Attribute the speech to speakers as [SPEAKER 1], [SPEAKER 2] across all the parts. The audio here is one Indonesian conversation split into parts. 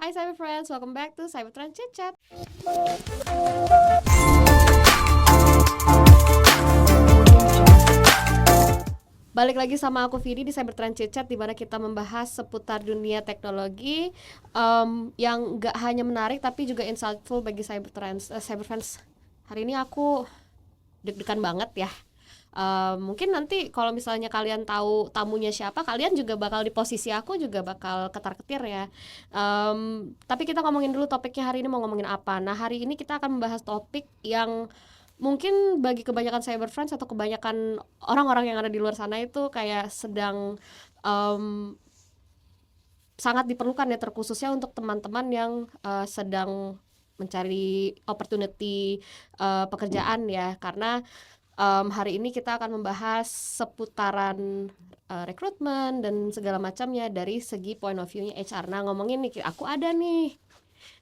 [SPEAKER 1] Hai Cyber Friends, welcome back to Cybertrend Chit Chat. Balik lagi sama aku Vidi di Cybertrend Chit Chat, di mana kita membahas seputar dunia teknologi yang gak hanya menarik tapi juga insightful bagi Cybertrends. Cyberfriends, hari ini aku deg-degan banget ya. Mungkin nanti kalau misalnya kalian tahu tamunya siapa, kalian juga bakal di posisi aku juga bakal ketar-ketir ya. Tapi kita ngomongin dulu topiknya hari ini mau ngomongin apa. Nah, hari ini kita akan membahas topik yang mungkin bagi kebanyakan cyber friends atau kebanyakan orang-orang yang ada di luar sana itu kayak sedang sangat diperlukan ya, terkhususnya untuk teman-teman yang sedang mencari opportunity pekerjaan ya, karena hari ini kita akan membahas seputaran rekrutmen dan segala macamnya dari segi point of view-nya HR. Nah, ngomongin nih, aku ada nih,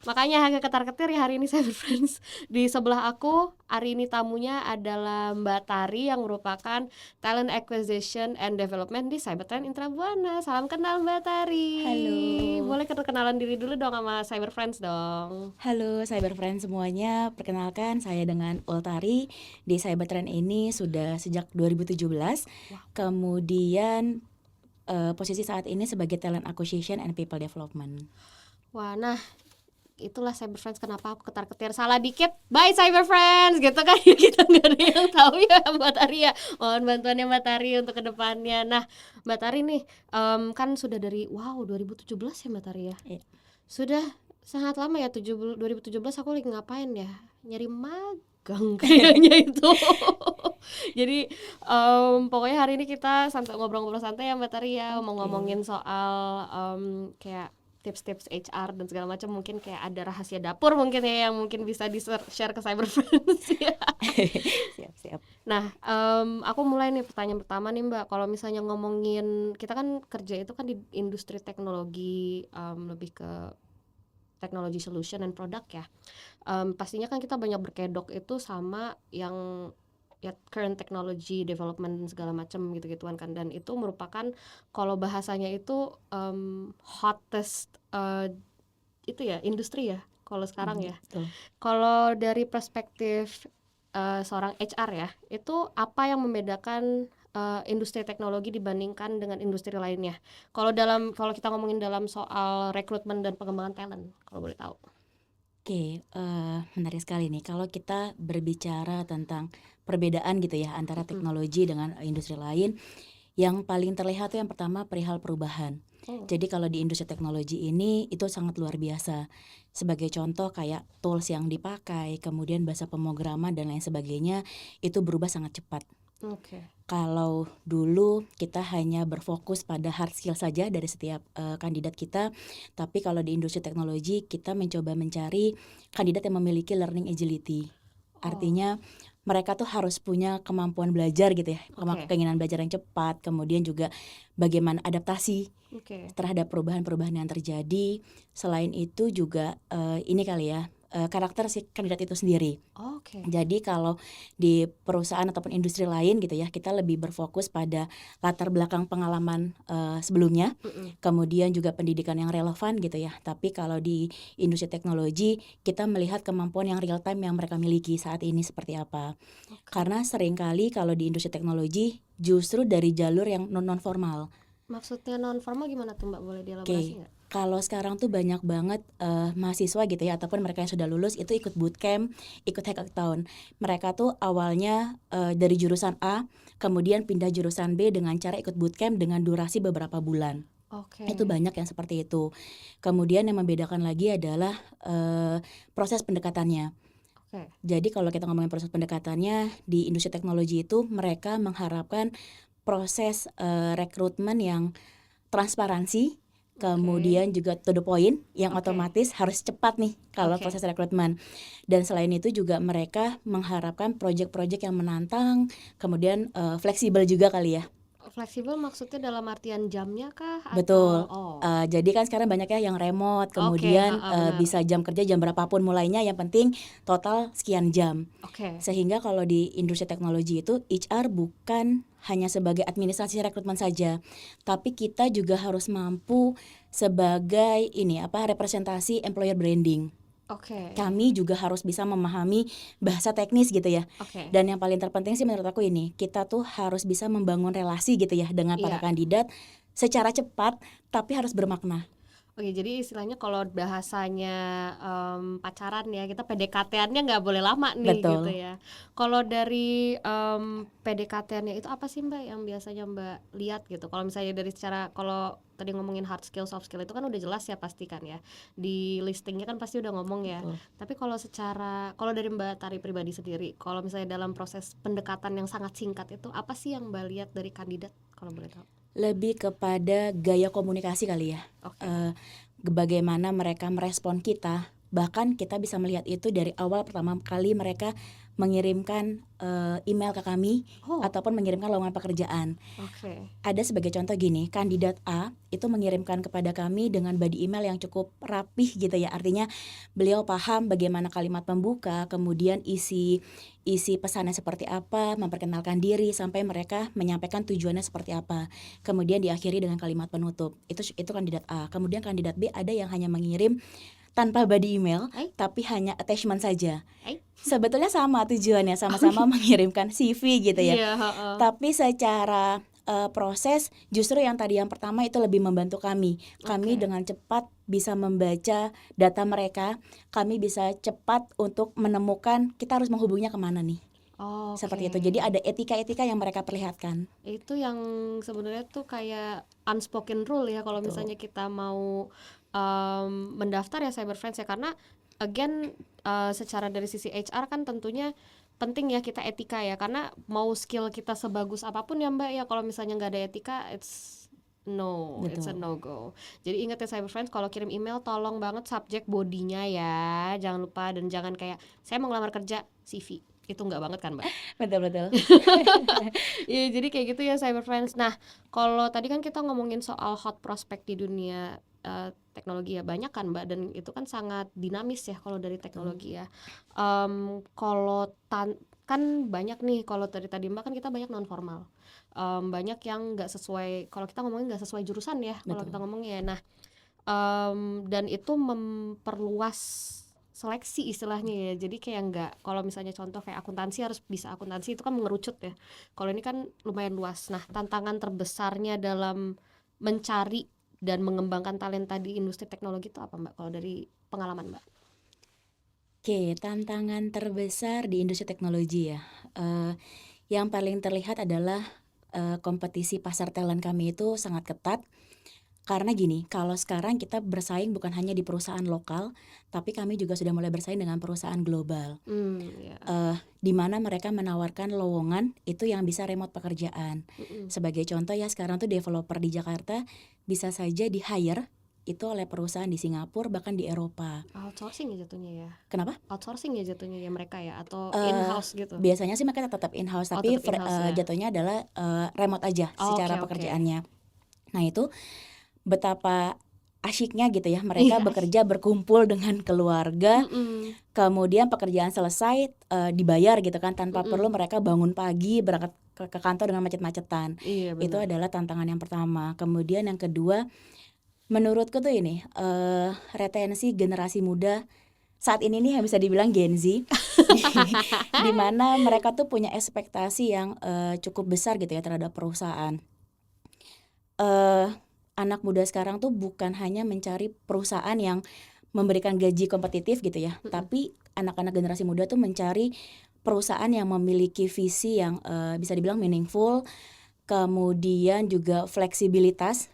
[SPEAKER 1] makanya agak ketar-ketir ya hari ini Cyber Friends. Di sebelah aku hari ini tamunya adalah Mbak Tari yang merupakan Talent Acquisition and Development di Cybertrend Intrabuana. Salam kenal Mbak Tari.
[SPEAKER 2] Halo.
[SPEAKER 1] Boleh kenalan diri dulu dong sama Cyber Friends dong.
[SPEAKER 2] Halo Cyber Friends semuanya, perkenalkan saya dengan Ultari. Di Cybertrend ini sudah sejak 2017. Kemudian posisi saat ini sebagai Talent Acquisition and People Development.
[SPEAKER 1] Wah, nah itulah Cyber Friends kenapa aku ketar-ketir, salah dikit bye Cyber Friends gitu kan. Kita nggak ada yang tahu ya Mbak Tari ya. Mohon bantuannya Mbak Tari untuk kedepannya. Nah Mbak Tari nih kan sudah dari 2017 ya Mbak Tari ya.
[SPEAKER 2] Iya.
[SPEAKER 1] Sudah sangat lama ya. 2017 aku lagi ngapain ya, nyari magang kayaknya itu. Jadi pokoknya hari ini kita ngobrol-ngobrol santai ya Mbak Tari ya. Mau ngomongin soal kayak tips-tips HR dan segala macam, mungkin kayak ada rahasia dapur mungkin ya yang mungkin bisa di-share ke Cyber Friends ya.
[SPEAKER 2] Siap.
[SPEAKER 1] Nah, aku mulai nih pertanyaan pertama nih Mbak. Kalau misalnya ngomongin, kita kan kerja itu kan di industri teknologi, lebih ke technology solution dan produk ya. Pastinya kan kita banyak berkedok itu sama yang ya current technology development dan segala macam gitu-gituan kan, dan itu merupakan kalau bahasanya itu hottest itu ya industri ya kalau sekarang ya.
[SPEAKER 2] Betul.
[SPEAKER 1] Kalau dari perspektif seorang HR ya, itu apa yang membedakan industri teknologi dibandingkan dengan industri lainnya? Kalau kita ngomongin dalam soal rekrutmen dan pengembangan talent, kalau boleh tahu.
[SPEAKER 2] Oke, menarik sekali nih kalau kita berbicara tentang perbedaan gitu ya antara teknologi dengan industri lain. Yang paling terlihat tuh yang pertama perihal perubahan. Jadi kalau di industri teknologi ini itu sangat luar biasa. Sebagai contoh kayak tools yang dipakai, kemudian bahasa pemrograman dan lain sebagainya itu berubah sangat cepat. Kalau dulu kita hanya berfokus pada hard skill saja dari setiap kandidat kita, tapi kalau di industri teknologi kita mencoba mencari kandidat yang memiliki learning agility. Artinya mereka tuh harus punya kemampuan belajar gitu ya, keinginan belajar yang cepat, kemudian juga bagaimana adaptasi terhadap perubahan-perubahan yang terjadi. Selain itu juga ini kali ya, karakter si kandidat itu sendiri. Jadi kalau di perusahaan ataupun industri lain gitu ya, kita lebih berfokus pada latar belakang pengalaman sebelumnya, kemudian juga pendidikan yang relevan gitu ya. Tapi kalau di industri teknologi kita melihat kemampuan yang real time yang mereka miliki saat ini seperti apa. Karena seringkali kalau di industri teknologi justru dari jalur yang non formal.
[SPEAKER 1] Maksudnya non formal gimana tuh Mbak, boleh dielaborasi nggak?
[SPEAKER 2] Kalau sekarang tuh banyak banget mahasiswa gitu ya, ataupun mereka yang sudah lulus itu ikut bootcamp, ikut hackathon. Mereka tuh awalnya dari jurusan A, kemudian pindah jurusan B dengan cara ikut bootcamp dengan durasi beberapa bulan. Itu banyak yang seperti itu. Kemudian yang membedakan lagi adalah proses pendekatannya. Jadi kalau kita ngomongin proses pendekatannya di industri teknologi itu, mereka mengharapkan proses rekrutmen yang transparansi, kemudian juga to the point, yang otomatis harus cepat nih kalau proses rekrutmen. Dan selain itu juga mereka mengharapkan proyek-proyek yang menantang, kemudian fleksibel juga kali ya.
[SPEAKER 1] Fleksibel maksudnya dalam artian jamnya kah?
[SPEAKER 2] Betul. Jadi kan sekarang banyak ya yang remote, kemudian bisa jam kerja jam berapapun mulainya, yang penting total sekian jam. Sehingga kalau di industri teknologi itu HR bukan hanya sebagai administrasi rekrutmen saja, tapi kita juga harus mampu sebagai ini representasi employer branding.
[SPEAKER 1] Oke.
[SPEAKER 2] Kami juga harus bisa memahami bahasa teknis gitu ya.
[SPEAKER 1] Oke.
[SPEAKER 2] Dan yang paling terpenting sih menurut aku ini, kita tuh harus bisa membangun relasi gitu ya dengan para
[SPEAKER 1] Iya.
[SPEAKER 2] kandidat secara cepat tapi harus bermakna.
[SPEAKER 1] Oke, jadi istilahnya kalau bahasanya pacaran ya, kita PDKT-annya nggak boleh lama nih gitu
[SPEAKER 2] Betul.
[SPEAKER 1] ya. Kalau dari PDKT-annya itu apa sih Mbak yang biasanya Mbak lihat gitu? Kalau misalnya dari secara, kalau tadi ngomongin hard skill, soft skill itu kan udah jelas ya pasti kan ya. Di listingnya kan pasti udah ngomong ya.
[SPEAKER 2] Betul.
[SPEAKER 1] Tapi kalau dari Mbak Tari pribadi sendiri, kalau misalnya dalam proses pendekatan yang sangat singkat itu, apa sih yang Mbak lihat dari kandidat kalau boleh tahu?
[SPEAKER 2] Lebih kepada gaya komunikasi kali ya.
[SPEAKER 1] Oke.
[SPEAKER 2] Bagaimana mereka merespon kita. Bahkan kita bisa melihat itu dari awal pertama kali mereka mengirimkan email ke kami
[SPEAKER 1] Oh,
[SPEAKER 2] ataupun mengirimkan lowongan pekerjaan.
[SPEAKER 1] oke.
[SPEAKER 2] Ada sebagai contoh gini, kandidat A itu mengirimkan kepada kami dengan body email yang cukup rapih gitu ya. Artinya beliau paham bagaimana kalimat pembuka, kemudian isi pesannya seperti apa, memperkenalkan diri sampai mereka menyampaikan tujuannya seperti apa. Kemudian diakhiri dengan kalimat penutup. Itu kandidat A. Kemudian kandidat B ada yang hanya mengirim tanpa body email,
[SPEAKER 1] Hai.
[SPEAKER 2] tapi hanya attachment saja.
[SPEAKER 1] Hai.
[SPEAKER 2] Sebetulnya sama tujuannya, sama-sama mengirimkan CV gitu ya.
[SPEAKER 1] Iya, heeh.
[SPEAKER 2] Tapi secara proses justru yang tadi yang pertama itu lebih membantu kami. Kami
[SPEAKER 1] Oke.
[SPEAKER 2] dengan cepat bisa membaca data mereka, kami bisa cepat untuk menemukan kita harus menghubunginya kemana nih.
[SPEAKER 1] Oke.
[SPEAKER 2] Seperti itu. Jadi ada etika-etika yang mereka perlihatkan.
[SPEAKER 1] Itu yang sebenarnya tuh kayak unspoken rule ya kalau
[SPEAKER 2] Betul.
[SPEAKER 1] misalnya kita mau mendaftar ya Cyber Friends ya, karena again secara dari sisi HR kan tentunya penting ya kita etika ya, karena mau skill kita sebagus apapun ya Mbak ya, kalau misalnya nggak ada etika, it's a
[SPEAKER 2] Betul.
[SPEAKER 1] no go. Jadi ingat ya Cyber Friends, kalau kirim email tolong banget subjek bodinya ya, jangan lupa, dan jangan kayak saya mau ngelamar kerja CV, itu nggak banget kan Mbak?
[SPEAKER 2] Betul.
[SPEAKER 1] Iya, jadi kayak gitu ya Cyber Friends. Nah, kalau tadi kan kita ngomongin soal hot prospect di dunia teknologi ya, banyak kan Mbak, dan itu kan sangat dinamis ya kalau dari teknologi ya. Kalau kan banyak nih, kalau dari tadi Mbak kan kita banyak non formal, banyak yang nggak sesuai, kalau kita ngomongin nggak sesuai jurusan ya, kalau
[SPEAKER 2] Betul.
[SPEAKER 1] kita ngomongnya. Nah, dan itu memperluas seleksi istilahnya ya, jadi kayak nggak, kalau misalnya contoh kayak akuntansi harus bisa akuntansi, itu kan mengerucut ya, kalau ini kan lumayan luas. Nah, tantangan terbesarnya dalam mencari dan mengembangkan talenta di industri teknologi itu apa Mbak, kalau dari pengalaman Mbak?
[SPEAKER 2] Oke, tantangan terbesar di industri teknologi ya. Yang paling terlihat adalah kompetisi pasar talent kami itu sangat ketat. Karena gini, kalau sekarang kita bersaing bukan hanya di perusahaan lokal, tapi kami juga sudah mulai bersaing dengan perusahaan global.
[SPEAKER 1] Ya.
[SPEAKER 2] Di mana mereka menawarkan lowongan itu yang bisa remote pekerjaan. Sebagai contoh ya, sekarang tuh developer di Jakarta bisa saja di-hire itu oleh perusahaan di Singapura, bahkan di Eropa.
[SPEAKER 1] Outsourcing ya jatuhnya ya?
[SPEAKER 2] Kenapa?
[SPEAKER 1] Outsourcing ya jatuhnya ya mereka ya, atau
[SPEAKER 2] Eh,
[SPEAKER 1] in-house gitu?
[SPEAKER 2] Biasanya sih mereka tetap in-house,
[SPEAKER 1] Oh,
[SPEAKER 2] tapi
[SPEAKER 1] tetap in-house ya.
[SPEAKER 2] jatuhnya adalah remote aja secara
[SPEAKER 1] Oke.
[SPEAKER 2] pekerjaannya. Nah itu betapa asyiknya gitu ya, mereka
[SPEAKER 1] Iya.
[SPEAKER 2] bekerja berkumpul dengan keluarga, kemudian pekerjaan selesai dibayar gitu kan, tanpa perlu mereka bangun pagi berangkat ke kantor dengan macet-macetan.
[SPEAKER 1] Iya,
[SPEAKER 2] Itu
[SPEAKER 1] benar.
[SPEAKER 2] adalah tantangan yang pertama. Kemudian yang kedua, menurutku tuh ini retensi generasi muda saat ini nih yang bisa dibilang Gen Z, di mana mereka tuh punya ekspektasi yang cukup besar gitu ya terhadap perusahaan. Anak muda sekarang tuh bukan hanya mencari perusahaan yang memberikan gaji kompetitif gitu ya, tapi anak-anak generasi muda tuh mencari perusahaan yang memiliki visi yang bisa dibilang meaningful, kemudian juga fleksibilitas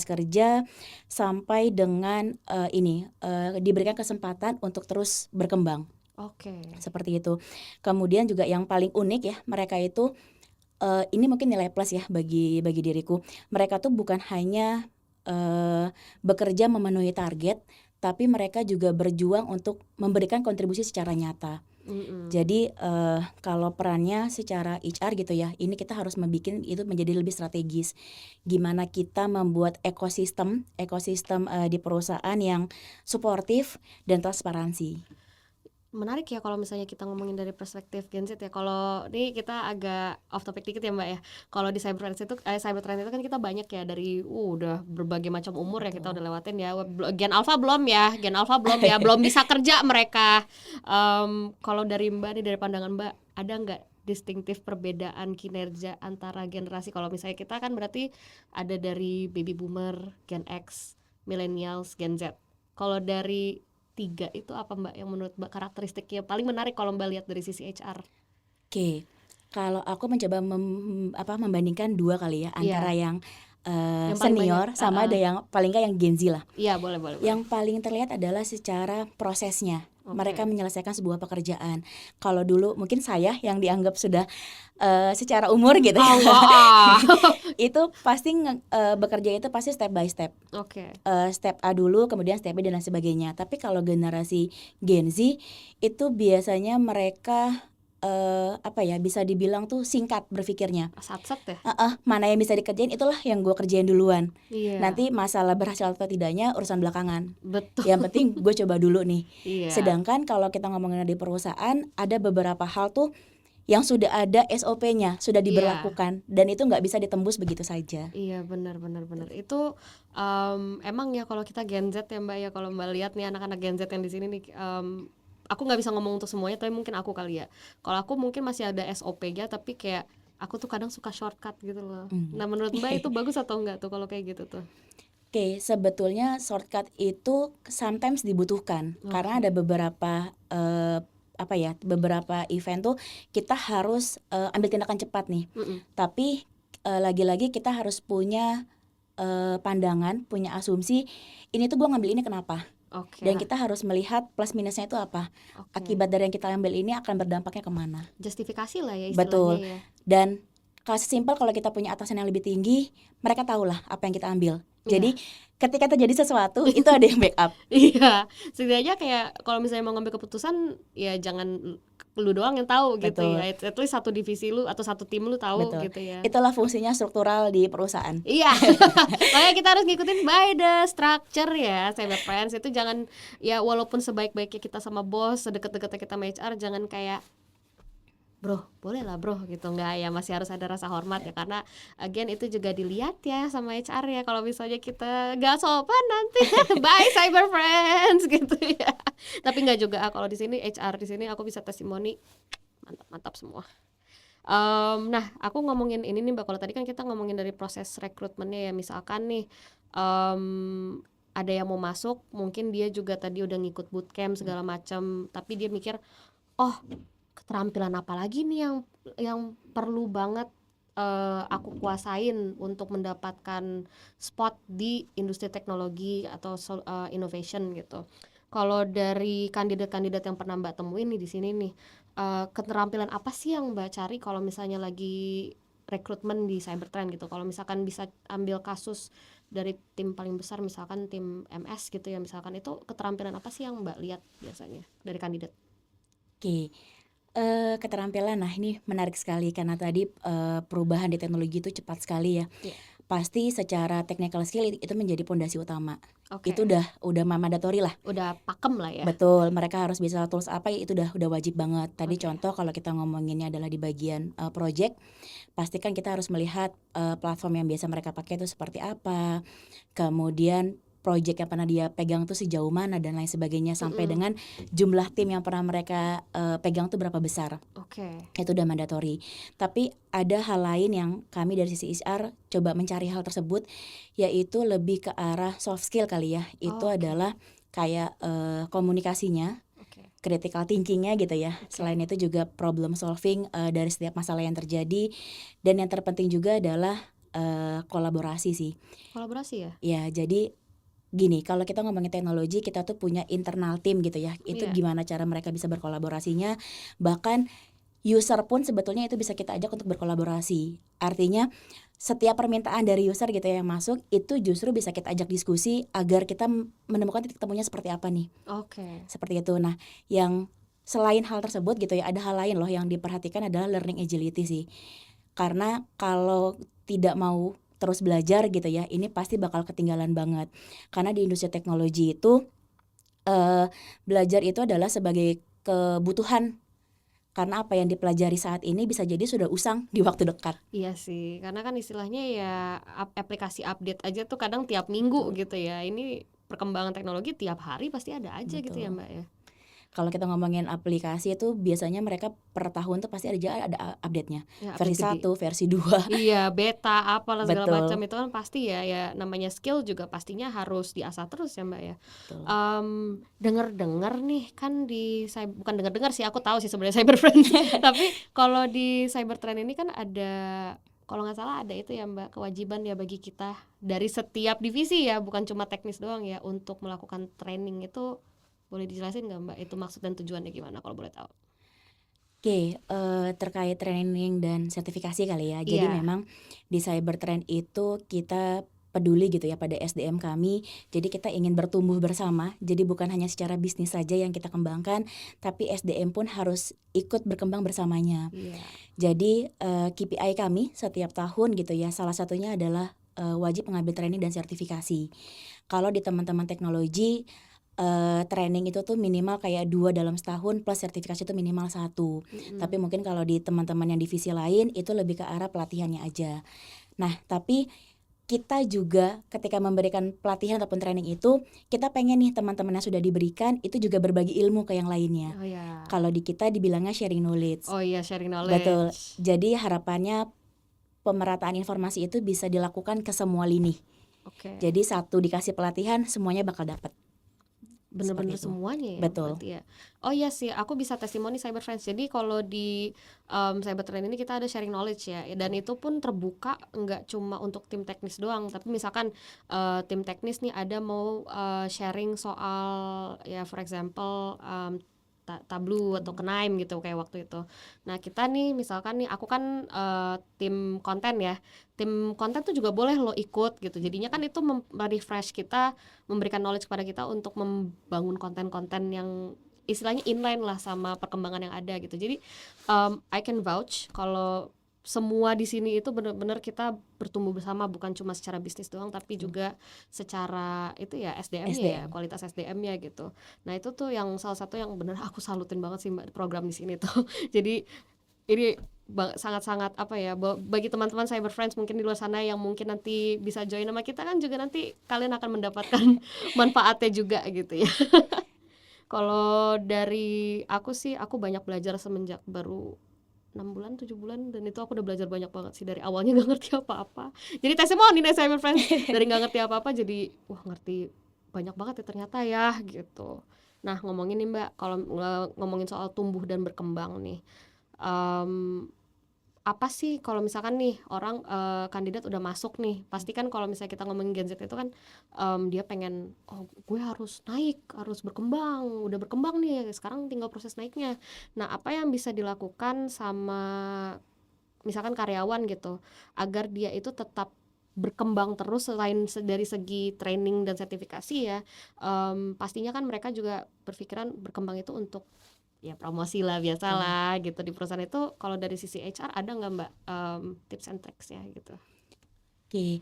[SPEAKER 2] kerja, sampai dengan diberikan kesempatan untuk terus berkembang.
[SPEAKER 1] Oke.
[SPEAKER 2] Seperti itu. Kemudian juga yang paling unik ya, mereka itu ini mungkin nilai plus ya bagi diriku. Mereka tuh bukan hanya bekerja memenuhi target, tapi mereka juga berjuang untuk memberikan kontribusi secara nyata. Jadi kalau perannya secara HR gitu ya, ini kita harus membuat itu menjadi lebih strategis. Gimana kita membuat ekosistem di perusahaan yang suportif dan transparansi.
[SPEAKER 1] menarik ya kalau misalnya kita ngomongin dari perspektif Gen Z ya. Kalau ini kita agak off topic dikit ya Mbak ya. Kalau di Cybertrends itu Cybertrend itu kan kita banyak ya dari udah berbagai macam umur ya kita udah lewatin ya. Gen Alpha belum ya, Gen Alpha belum ya, belum bisa kerja mereka. Kalau dari Mbak nih, dari pandangan Mbak, ada nggak distintif perbedaan kinerja antara generasi? Kalau misalnya kita kan berarti ada dari baby boomer, Gen X, millennials, Gen Z. Kalau dari tiga itu apa Mbak yang menurut Mbak karakteristiknya paling menarik kalau Mbak lihat dari sisi HR?
[SPEAKER 2] Oke, kalau aku mencoba membandingkan dua kali ya, antara
[SPEAKER 1] Iya,
[SPEAKER 2] yang
[SPEAKER 1] yang paling banyak.
[SPEAKER 2] senior sama ada yang paling nggak yang Gen Z lah.
[SPEAKER 1] Iya, boleh boleh boleh.
[SPEAKER 2] Yang paling terlihat adalah secara prosesnya.
[SPEAKER 1] Oke.
[SPEAKER 2] Mereka menyelesaikan sebuah pekerjaan. Kalau dulu mungkin saya yang dianggap sudah secara umur gitu ya, itu pasti bekerja itu pasti step by step.
[SPEAKER 1] Oke.
[SPEAKER 2] Step A dulu, kemudian step B dan lain sebagainya. Tapi kalau generasi Gen Z itu biasanya mereka bisa dibilang tuh singkat berpikirnya.
[SPEAKER 1] Satset ya?
[SPEAKER 2] Mana yang bisa dikerjain itulah yang gue kerjain duluan.
[SPEAKER 1] Iya.
[SPEAKER 2] Nanti masalah berhasil atau tidaknya urusan belakangan.
[SPEAKER 1] Betul.
[SPEAKER 2] Yang penting gue coba dulu nih.
[SPEAKER 1] Iya.
[SPEAKER 2] Sedangkan kalau kita ngomongin di perusahaan, ada beberapa hal tuh yang sudah ada SOP-nya, sudah diberlakukan, dan itu nggak bisa ditembus begitu saja.
[SPEAKER 1] Iya, benar. Itu emang ya kalau kita Gen Z ya Mbak ya, kalau Mbak lihat nih anak-anak Gen Z yang di sini nih, aku nggak bisa ngomong untuk semuanya, tapi mungkin aku kali ya. Kalau aku mungkin masih ada SOP-nya, tapi kayak aku tuh kadang suka shortcut gitu loh. Nah, menurut Mbak itu bagus atau enggak tuh kalau kayak gitu tuh?
[SPEAKER 2] Oke, sebetulnya shortcut itu sometimes dibutuhkan karena ada beberapa beberapa event tuh kita harus ambil tindakan cepat nih. Tapi lagi-lagi kita harus punya pandangan, punya asumsi, ini tuh gue ngambil ini kenapa?
[SPEAKER 1] Oke.
[SPEAKER 2] Dan kita harus melihat plus minusnya itu apa.
[SPEAKER 1] Oke.
[SPEAKER 2] Akibat dari yang kita ambil ini akan berdampaknya kemana.
[SPEAKER 1] Justifikasi lah ya istilahnya.
[SPEAKER 2] Betul.
[SPEAKER 1] Ya.
[SPEAKER 2] Dan simpel kalau kita punya atasan yang lebih tinggi, mereka tahulah apa yang kita ambil. Jadi ketika terjadi sesuatu itu ada yang backup.
[SPEAKER 1] Iya, setidaknya kayak kalau misalnya mau ngambil keputusan ya jangan lu doang yang tahu.
[SPEAKER 2] Betul.
[SPEAKER 1] Gitu ya. At least satu divisi lu atau satu tim lu tahu.
[SPEAKER 2] Betul.
[SPEAKER 1] Gitu ya.
[SPEAKER 2] Itulah fungsinya struktural di perusahaan.
[SPEAKER 1] Iya. Makanya kita harus ngikutin by the structure ya, Cybertrends. Itu jangan ya, walaupun sebaik-baiknya kita sama bos, sedekat-dekatnya kita sama HR, jangan kayak bro, boleh lah bro gitu, nggak ya, masih harus ada rasa hormat ya, karena again itu juga dilihat ya sama HR ya, kalau misalnya kita nggak sopan nanti bye cyber friends gitu ya. Tapi nggak juga, kalau di sini HR di sini aku bisa testimoni mantap semua. Nah aku ngomongin ini nih Mbak, kalau tadi kan kita ngomongin dari proses rekrutmennya ya, misalkan nih ada yang mau masuk, mungkin dia juga tadi udah ngikut bootcamp segala macam, tapi dia mikir keterampilan apa lagi nih yang perlu banget aku kuasain untuk mendapatkan spot di industri teknologi atau innovation gitu. Kalau dari kandidat-kandidat yang pernah Mbak temuin nih di sini nih, keterampilan apa sih yang Mbak cari kalau misalnya lagi rekrutmen di Cybertrend gitu? Kalau misalkan bisa ambil kasus dari tim paling besar, misalkan tim MS gitu ya, misalkan itu keterampilan apa sih yang Mbak lihat biasanya dari kandidat?
[SPEAKER 2] Oke. Keterampilan, nah ini menarik sekali karena tadi perubahan di teknologi itu cepat sekali ya. Pasti secara technical skill itu menjadi pondasi utama. Itu udah mandatory lah.
[SPEAKER 1] Udah pakem lah ya.
[SPEAKER 2] Betul, mereka harus bisa tools apa itu udah wajib banget. Tadi contoh kalau kita ngomonginnya adalah di bagian project, pastikan kita harus melihat platform yang biasa mereka pakai itu seperti apa. Kemudian project yang pernah dia pegang tuh sejauh mana dan lain sebagainya, sampai dengan jumlah tim yang pernah mereka pegang tuh berapa besar. Itu udah mandatory. Tapi ada hal lain yang kami dari sisi HR coba mencari hal tersebut, yaitu lebih ke arah soft skill kali ya. Itu adalah kayak komunikasinya, critical thinkingnya gitu ya. Selain itu juga problem solving dari setiap masalah yang terjadi. Dan yang terpenting juga adalah kolaborasi sih.
[SPEAKER 1] Kolaborasi ya?
[SPEAKER 2] Ya, jadi gini, kalau kita ngomongin teknologi, kita tuh punya internal team gitu ya. Itu gimana cara mereka bisa berkolaborasinya. Bahkan user pun sebetulnya itu bisa kita ajak untuk berkolaborasi. Artinya setiap permintaan dari user gitu ya yang masuk, itu justru bisa kita ajak diskusi agar kita menemukan titik temunya seperti apa nih. Seperti itu. Nah, yang selain hal tersebut gitu ya, ada hal lain loh yang diperhatikan adalah learning agility sih. Karena kalau tidak mau terus belajar gitu ya, ini pasti bakal ketinggalan banget. Karena di industri teknologi itu belajar itu adalah sebagai kebutuhan. Karena apa yang dipelajari saat ini bisa jadi sudah usang di waktu dekat.
[SPEAKER 1] Iya sih, karena kan istilahnya ya aplikasi update aja tuh kadang tiap minggu
[SPEAKER 2] Betul.
[SPEAKER 1] gitu ya. Ini perkembangan teknologi tiap hari pasti ada aja gitu ya
[SPEAKER 2] Betul.
[SPEAKER 1] Mbak ya.
[SPEAKER 2] Kalau kita ngomongin aplikasi itu biasanya mereka per tahun tuh pasti ada update-nya.
[SPEAKER 1] Ya
[SPEAKER 2] Versi
[SPEAKER 1] update gede.
[SPEAKER 2] 1, versi 2.
[SPEAKER 1] Iya, beta apalah segala macam
[SPEAKER 2] Betul,
[SPEAKER 1] itu kan pasti ya namanya skill juga pastinya harus diasah terus ya Mbak ya.
[SPEAKER 2] betul.
[SPEAKER 1] Dengar-dengar nih kan bukan dengar-dengar sih, aku tahu sih sebenarnya Cyberfriends. Tapi kalau di Cybertrend ini kan ada, kalau nggak salah ada itu ya Mbak, kewajiban ya bagi kita dari setiap divisi ya, bukan cuma teknis doang ya, untuk melakukan training itu. Boleh dijelasin nggak Mbak itu maksud dan tujuannya gimana kalau boleh tahu?
[SPEAKER 2] Oke, terkait training dan sertifikasi kali ya. Jadi
[SPEAKER 1] Iya,
[SPEAKER 2] memang di Cybertrend itu kita peduli gitu ya pada SDM kami. Jadi kita ingin bertumbuh bersama. Jadi bukan hanya secara bisnis saja yang kita kembangkan, tapi SDM pun harus ikut berkembang bersamanya.
[SPEAKER 1] iya.
[SPEAKER 2] Jadi KPI kami setiap tahun gitu ya, salah satunya adalah wajib mengambil training dan sertifikasi. Kalau di teman-teman teknologi, training itu tuh minimal kayak 2 dalam setahun plus sertifikasi itu minimal 1. Tapi
[SPEAKER 1] Mm-mm.
[SPEAKER 2] mungkin kalau di teman-teman yang divisi lain itu lebih ke arah pelatihannya aja. Nah, tapi kita juga ketika memberikan pelatihan ataupun training itu, kita pengen nih teman-teman yang sudah diberikan itu juga berbagi ilmu ke yang lainnya.
[SPEAKER 1] Oh ya,
[SPEAKER 2] Kalau di kita dibilangnya sharing knowledge.
[SPEAKER 1] oh iya, sharing
[SPEAKER 2] Betul.
[SPEAKER 1] knowledge.
[SPEAKER 2] Jadi harapannya pemerataan informasi itu bisa dilakukan ke semua lini.
[SPEAKER 1] Oke.
[SPEAKER 2] Jadi satu dikasih pelatihan, semuanya bakal dapat.
[SPEAKER 1] Bener-bener
[SPEAKER 2] Seperti itu.
[SPEAKER 1] semuanya ya
[SPEAKER 2] Betul.
[SPEAKER 1] berarti ya. Oh iya sih, aku bisa testimoni Cyberfriends. Jadi kalau di Cybertrend ini kita ada sharing knowledge ya, dan itu pun terbuka nggak cuma untuk tim teknis doang, tapi misalkan tim teknis nih ada mau sharing soal ya for example Tableau atau Knaim gitu kayak waktu itu. Nah kita nih misalkan nih aku kan tim konten ya, tim konten tuh juga boleh lo ikut gitu. Jadinya kan itu refresh kita, memberikan knowledge kepada kita untuk membangun konten-konten yang istilahnya inline lah sama perkembangan yang ada gitu. Jadi I can vouch kalau semua di sini itu benar-benar kita bertumbuh bersama, bukan cuma secara bisnis doang tapi juga secara itu ya SDM-nya ya,
[SPEAKER 2] SDM.
[SPEAKER 1] kualitas SDM-nya gitu. Nah itu tuh yang salah satu yang benar aku salutin banget sih Mbak, program di sini tuh. Jadi ini sangat-sangat apa ya, bagi teman-teman Cyberfriends mungkin di luar sana yang mungkin nanti bisa join sama kita, kan juga nanti kalian akan mendapatkan manfaatnya juga gitu ya. Kalau dari aku sih, aku banyak belajar semenjak baru 6 bulan, 7 bulan, dan itu aku udah belajar banyak banget sih. Dari awalnya gak ngerti apa-apa, jadi testimoni nih Cyberfriends, dari gak ngerti apa-apa jadi wah ngerti banyak banget ya ternyata ya gitu. Nah ngomongin nih Mbak, kalau ngomongin soal tumbuh dan berkembang nih, em, apa sih kalau misalkan nih orang kandidat udah masuk nih, pasti kan kalau misalnya kita ngomongin Gen Z itu kan dia pengen, oh gue harus naik, harus berkembang, udah berkembang nih sekarang tinggal proses naiknya. Nah apa yang bisa dilakukan sama misalkan karyawan gitu agar dia itu tetap berkembang terus selain dari segi training dan sertifikasi ya, pastinya kan mereka juga berpikiran berkembang itu untuk ya promosi lah, biasalah gitu di perusahaan itu. Kalau dari sisi HR ada nggak Mbak tips and tricks ya gitu?
[SPEAKER 2] Oke,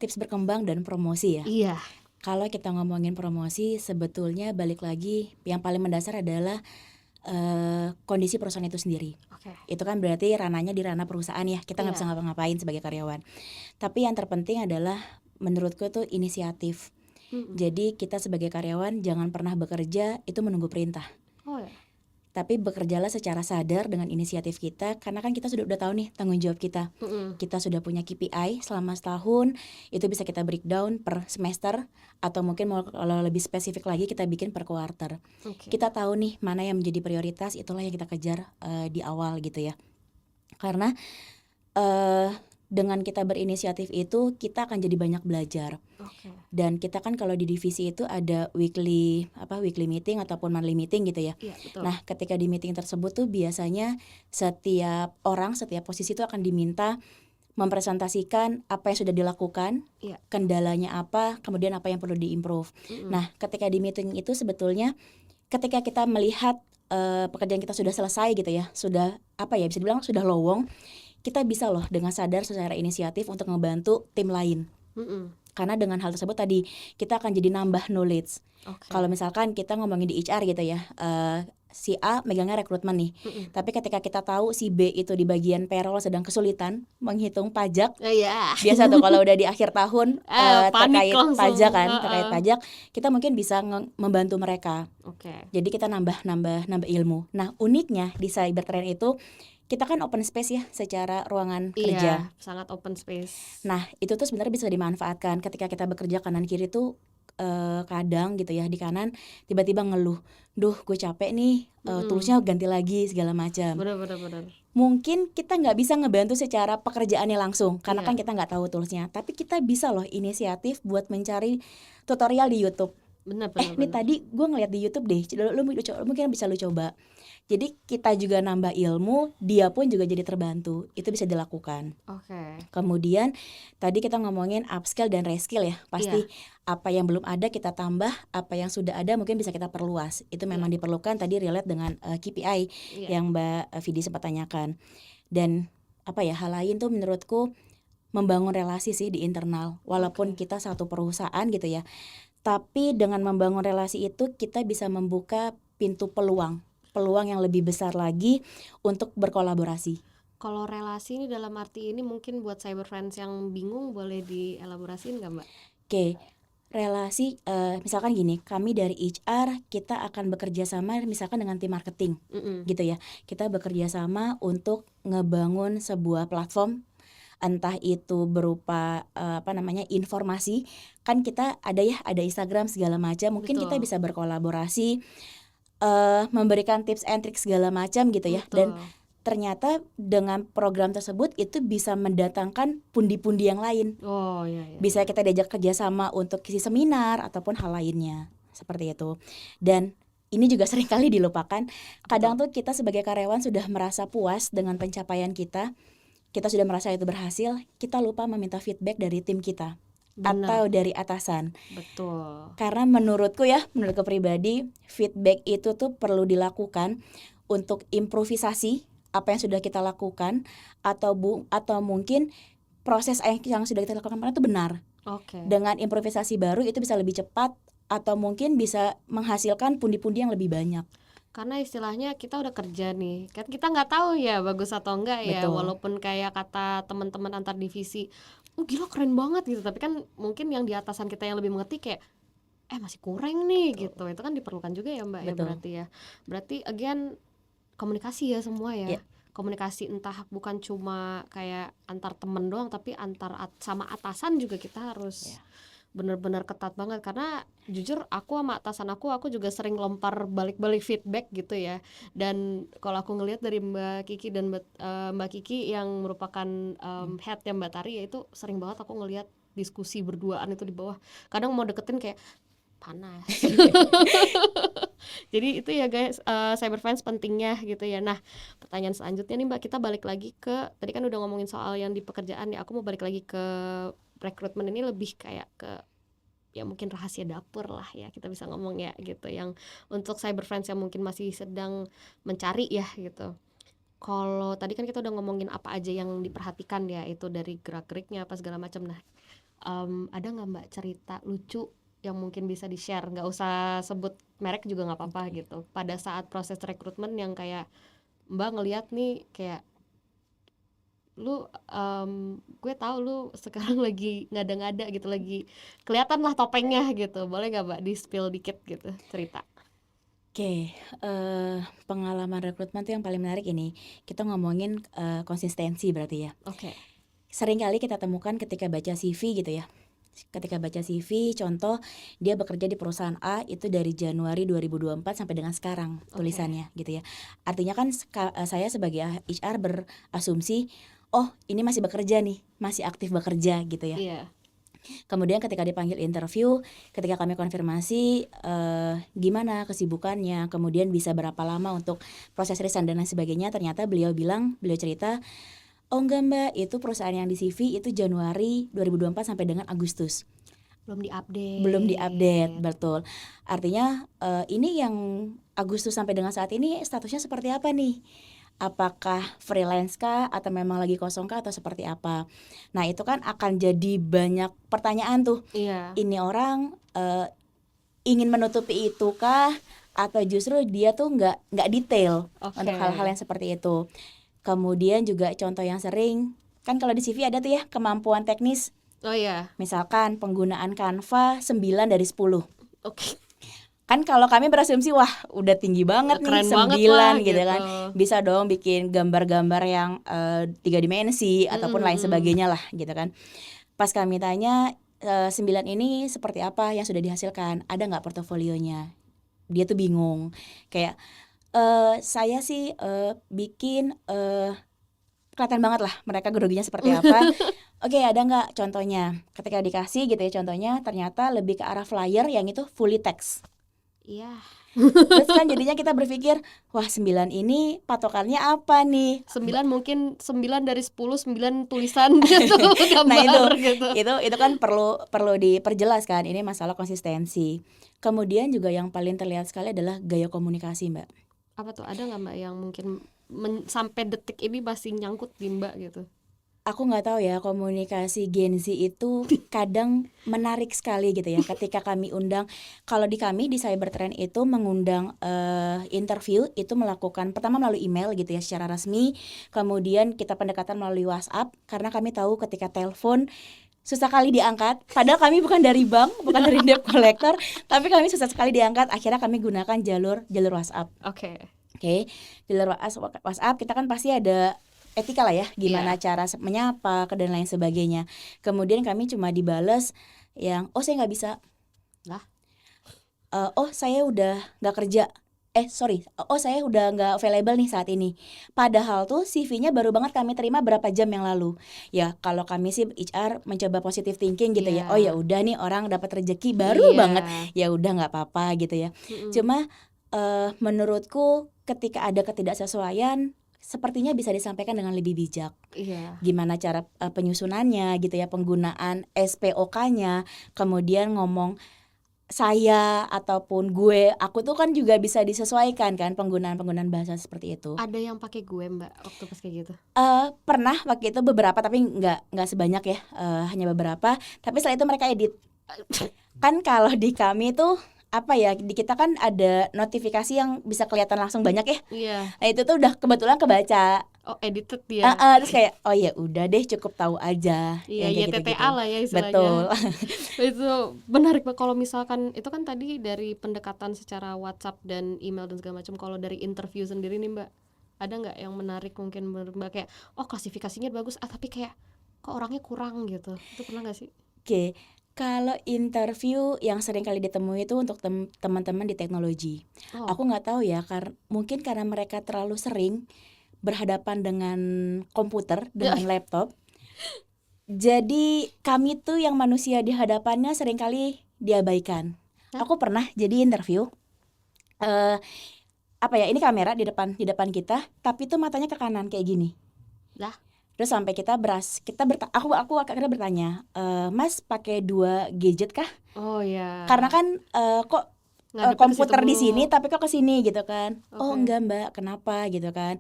[SPEAKER 2] tips berkembang dan promosi ya.
[SPEAKER 1] Iya.
[SPEAKER 2] Kalau kita ngomongin promosi, sebetulnya balik lagi yang paling mendasar adalah kondisi perusahaan itu sendiri.
[SPEAKER 1] Oke.
[SPEAKER 2] Itu kan berarti ranahnya di ranah perusahaan ya. Kita nggak bisa
[SPEAKER 1] Iya.
[SPEAKER 2] ngapa-ngapain sebagai karyawan. Tapi yang terpenting adalah menurutku tuh inisiatif.
[SPEAKER 1] Mm-mm.
[SPEAKER 2] Jadi kita sebagai karyawan jangan pernah bekerja itu menunggu perintah.
[SPEAKER 1] Oh ya.
[SPEAKER 2] Tapi bekerjalah secara sadar dengan inisiatif kita, karena kan kita sudah tahu nih tanggung jawab kita.
[SPEAKER 1] Mm-mm.
[SPEAKER 2] Kita sudah punya KPI selama setahun, itu bisa kita breakdown per semester, atau mungkin kalau lebih spesifik lagi kita bikin per quarter.
[SPEAKER 1] Oke.
[SPEAKER 2] Kita tahu nih mana yang menjadi prioritas, itulah yang kita kejar di awal gitu ya. Karena dengan kita berinisiatif itu kita akan jadi banyak belajar.
[SPEAKER 1] Oke.
[SPEAKER 2] Dan kita kan kalau di divisi itu ada weekly meeting ataupun monthly meeting gitu ya.
[SPEAKER 1] Iya betul.
[SPEAKER 2] Nah, ketika di meeting tersebut tuh biasanya setiap posisi itu akan diminta mempresentasikan apa yang sudah dilakukan,
[SPEAKER 1] Iya.
[SPEAKER 2] kendalanya apa, kemudian apa yang perlu diimprove.
[SPEAKER 1] Mm-mm.
[SPEAKER 2] Nah, ketika di meeting itu sebetulnya ketika kita melihat pekerjaan kita sudah selesai gitu ya, sudah bisa dibilang sudah lowong, kita bisa loh dengan sadar secara inisiatif untuk ngebantu tim lain.
[SPEAKER 1] Mm-mm.
[SPEAKER 2] Karena dengan hal tersebut tadi kita akan jadi nambah knowledge.
[SPEAKER 1] Oke.
[SPEAKER 2] Kalau misalkan kita ngomongin di HR gitu ya, si A megangnya rekrutmen nih, tapi ketika kita tahu si B itu di bagian payroll sedang kesulitan menghitung pajak,
[SPEAKER 1] Iya.
[SPEAKER 2] biasa tuh kalau udah di akhir tahun
[SPEAKER 1] Panik
[SPEAKER 2] terkait
[SPEAKER 1] langsung.
[SPEAKER 2] pajak kan, terkait pajak, kita mungkin bisa membantu mereka.
[SPEAKER 1] Oke.
[SPEAKER 2] Jadi kita nambah ilmu. Nah uniknya di Cybertrend itu kita kan open space ya secara ruangan kerja.
[SPEAKER 1] Iya, sangat open space.
[SPEAKER 2] Nah itu tuh sebenarnya bisa dimanfaatkan ketika kita bekerja kanan kiri tuh kadang gitu ya di kanan tiba-tiba ngeluh, duh gue capek nih, toolsnya ganti lagi segala macam.
[SPEAKER 1] Benar.
[SPEAKER 2] Mungkin kita nggak bisa ngebantu secara pekerjaannya langsung karena
[SPEAKER 1] Iya.
[SPEAKER 2] kan kita nggak tahu toolsnya, tapi kita bisa loh inisiatif buat mencari tutorial di YouTube.
[SPEAKER 1] Benar.
[SPEAKER 2] Ini tadi gue ngeliat di YouTube deh, lu mungkin bisa lu coba. Jadi kita juga nambah ilmu, dia pun juga jadi terbantu. Itu bisa dilakukan.
[SPEAKER 1] Oke.
[SPEAKER 2] Kemudian tadi kita ngomongin upskill dan reskill ya. Pasti apa yang belum ada kita tambah, apa yang sudah ada mungkin bisa kita perluas. Itu memang diperlukan, tadi relate dengan KPI yang Mbak Vidi sempat tanyakan. Dan apa ya, hal lain tuh menurutku membangun relasi sih di internal. Walaupun kita satu perusahaan gitu ya, tapi dengan membangun relasi itu kita bisa membuka pintu peluang yang lebih besar lagi untuk berkolaborasi.
[SPEAKER 1] Kalau relasi ini dalam arti ini mungkin buat cyber friends yang bingung boleh dielaborasiin nggak Mbak?
[SPEAKER 2] Oke, relasi misalkan gini, kami dari HR kita akan bekerja sama misalkan dengan tim marketing gitu ya. Kita bekerja sama untuk ngebangun sebuah platform, entah itu berupa informasi, kan kita ada Instagram segala macam, mungkin kita bisa berkolaborasi, memberikan tips and trik segala macam gitu ya. Dan ternyata dengan program tersebut itu bisa mendatangkan pundi-pundi yang lain. Bisa kita diajak kerjasama untuk isi seminar ataupun hal lainnya seperti itu. Dan ini juga sering kali dilupakan. Kadang tuh kita sebagai karyawan sudah merasa puas dengan pencapaian kita sudah merasa itu berhasil, kita lupa meminta feedback dari tim kita. Atau dari atasan.
[SPEAKER 1] Betul.
[SPEAKER 2] Karena menurutku pribadi, feedback itu tuh perlu dilakukan untuk improvisasi apa yang sudah kita lakukan, atau mungkin proses yang sudah kita lakukan itu benar. Dengan improvisasi baru itu bisa lebih cepat atau mungkin bisa menghasilkan pundi-pundi yang lebih banyak.
[SPEAKER 1] Karena istilahnya kita udah kerja nih, kan kita nggak tahu ya bagus atau enggak ya.
[SPEAKER 2] Betul.
[SPEAKER 1] Walaupun kayak kata teman-teman antar divisi, gila keren banget gitu, tapi kan mungkin yang di atasan kita yang lebih mengerti kayak masih kurang nih. Betul. Gitu. Itu kan diperlukan juga ya Mbak.
[SPEAKER 2] Betul.
[SPEAKER 1] Berarti again komunikasi ya semua ya. Komunikasi entah bukan cuma kayak antar temen doang, tapi antar sama atasan juga kita harus benar-benar ketat banget. Karena jujur aku sama atasan aku juga sering lempar balik-balik feedback gitu ya. Dan kalau aku ngelihat dari Mbak Kiki dan Mbak Kiki yang merupakan headnya Mbak Tari, ya itu sering banget aku ngelihat diskusi berduaan itu di bawah. Kadang mau deketin kayak panas. Jadi itu ya guys, cyber friends pentingnya gitu ya. Nah, pertanyaan selanjutnya nih Mbak, kita balik lagi ke tadi kan udah ngomongin soal yang di pekerjaan ya. Aku mau balik lagi ke rekrutmen, ini lebih kayak ke ya mungkin rahasia dapur lah ya, kita bisa ngomong ya gitu, yang untuk cyber friends yang mungkin masih sedang mencari ya gitu. Kalau tadi kan kita udah ngomongin apa aja yang diperhatikan ya, itu dari gerak-geriknya apa segala macam. Nah, ada nggak Mbak cerita lucu yang mungkin bisa di-share, nggak usah sebut merek juga nggak apa-apa gitu, pada saat proses rekrutmen yang kayak Mbak ngelihat nih kayak gue tahu lu sekarang lagi ngada-ngada gitu, lagi kelihatan lah topengnya gitu, boleh nggak Mbak di spill dikit gitu cerita?
[SPEAKER 2] Pengalaman rekrutmen tuh yang paling menarik ini kita ngomongin konsistensi berarti ya. Sering kali kita temukan ketika baca CV gitu ya. Ketika baca CV, contoh dia bekerja di perusahaan A itu dari Januari 2024 sampai dengan sekarang tulisannya gitu ya. Artinya kan saya sebagai HR berasumsi, oh ini masih bekerja nih, masih aktif bekerja gitu ya. Kemudian ketika dipanggil interview, ketika kami konfirmasi gimana kesibukannya, kemudian bisa berapa lama untuk proses resign dan lain sebagainya, ternyata beliau cerita, oh enggak Mbak, itu perusahaan yang di CV itu Januari 2024 sampai dengan Agustus. Belum diupdate, betul. Artinya ini yang Agustus sampai dengan saat ini statusnya seperti apa nih? apakah freelance kah atau memang lagi kosong kah atau seperti apa. Nah itu kan akan jadi banyak pertanyaan tuh,
[SPEAKER 1] Iya.
[SPEAKER 2] ini orang ingin menutupi itu kah atau justru dia tuh nggak detail
[SPEAKER 1] Oke.
[SPEAKER 2] untuk hal-hal yang seperti itu. Kemudian juga contoh yang sering kan kalau di CV ada tuh ya kemampuan teknis,
[SPEAKER 1] Oh iya.
[SPEAKER 2] misalkan penggunaan Canva 9 dari 10.
[SPEAKER 1] Oke.
[SPEAKER 2] Kan kalau kami berasumsi wah udah tinggi banget nih
[SPEAKER 1] Keren banget lah
[SPEAKER 2] 9 gitu
[SPEAKER 1] gitu.
[SPEAKER 2] kan, bisa dong bikin gambar-gambar yang 3 dimensi ataupun lain sebagainya lah gitu kan. Pas kami tanya 9 ini seperti apa yang sudah dihasilkan, ada nggak portofolionya, dia tuh bingung kayak saya sih bikin kelihatan banget lah mereka groginya seperti apa. Oke, ada nggak contohnya? Ketika dikasih gitu ya contohnya, ternyata lebih ke arah flyer yang itu fully text.
[SPEAKER 1] Iya.
[SPEAKER 2] Terus kan jadinya kita berpikir, wah 9 ini patokannya apa nih?
[SPEAKER 1] 9 mungkin 9 dari 10, 9 tulisan gitu,
[SPEAKER 2] Nah
[SPEAKER 1] gambar gitu.
[SPEAKER 2] itu kan perlu diperjelas kan, ini masalah konsistensi. Kemudian juga yang paling terlihat sekali adalah gaya komunikasi, Mbak.
[SPEAKER 1] Apa tuh, ada nggak Mbak yang mungkin sampai detik ini masih nyangkut di Mbak gitu?
[SPEAKER 2] Aku nggak tahu ya, komunikasi Gen Z itu kadang menarik sekali gitu ya. Ketika kami undang, kalau di kami di Cybertrend itu mengundang interview itu melakukan pertama melalui email gitu ya secara resmi, kemudian kita pendekatan melalui WhatsApp karena kami tahu ketika telepon susah kali diangkat. Padahal kami bukan dari bank, bukan dari debt collector, tapi kami susah sekali diangkat. Akhirnya kami gunakan jalur WhatsApp.
[SPEAKER 1] Oke.
[SPEAKER 2] Oke, jalur WhatsApp kita kan pasti ada etika lah ya, gimana cara menyapa dan lain sebagainya. Kemudian kami cuma dibales yang saya nggak bisa.
[SPEAKER 1] Lah?
[SPEAKER 2] Saya udah nggak kerja. Saya udah nggak available nih saat ini. Padahal tuh CV-nya baru banget kami terima berapa jam yang lalu. Ya kalau kami sih HR mencoba positive thinking gitu ya. Oh ya udah nih orang dapat rezeki baru banget. Ya udah nggak apa-apa gitu ya. Cuma menurutku ketika ada ketidaksesuaian sepertinya bisa disampaikan dengan lebih bijak. Gimana cara penyusunannya gitu ya, penggunaan SPOK-nya, kemudian ngomong saya ataupun aku tuh kan juga bisa disesuaikan kan penggunaan bahasa seperti itu.
[SPEAKER 1] Ada yang pakai gue Mbak waktu pas kayak gitu?
[SPEAKER 2] Pernah waktu itu beberapa tapi nggak sebanyak ya, hanya beberapa. Tapi setelah itu mereka edit. Kan kalau di kami tuh apa ya, di kita kan ada notifikasi yang bisa kelihatan langsung banyak ya. Nah itu tuh udah kebetulan kebaca.
[SPEAKER 1] Oh edited dia.
[SPEAKER 2] Terus kayak oh ya udah deh cukup tahu aja.
[SPEAKER 1] Iya TTA lah ya istilahnya.
[SPEAKER 2] Betul.
[SPEAKER 1] Itu menarik Mbak. Kalau misalkan itu kan tadi dari pendekatan secara WhatsApp dan email dan segala macam. Kalau dari interview sendiri nih Mbak, ada nggak yang menarik mungkin Mbak kayak klasifikasinya bagus tapi kayak kok orangnya kurang gitu, itu pernah nggak sih?
[SPEAKER 2] Oke. Kalau interview yang sering kali ditemui itu untuk teman-teman di teknologi. Aku nggak tahu ya, mungkin karena mereka terlalu sering berhadapan dengan komputer, dengan laptop. Jadi kami tuh yang manusia di hadapannya sering kali diabaikan. Aku pernah jadi interview. Ini kamera di depan kita, tapi tuh matanya ke kanan kayak gini.
[SPEAKER 1] Lah.
[SPEAKER 2] Terus sampai aku akhirnya bertanya, Mas pakai 2 gadget kah?
[SPEAKER 1] Oh ya.
[SPEAKER 2] Karena kan kok komputer di sini tapi kok ke sini gitu kan. Oh enggak Mbak, kenapa gitu kan.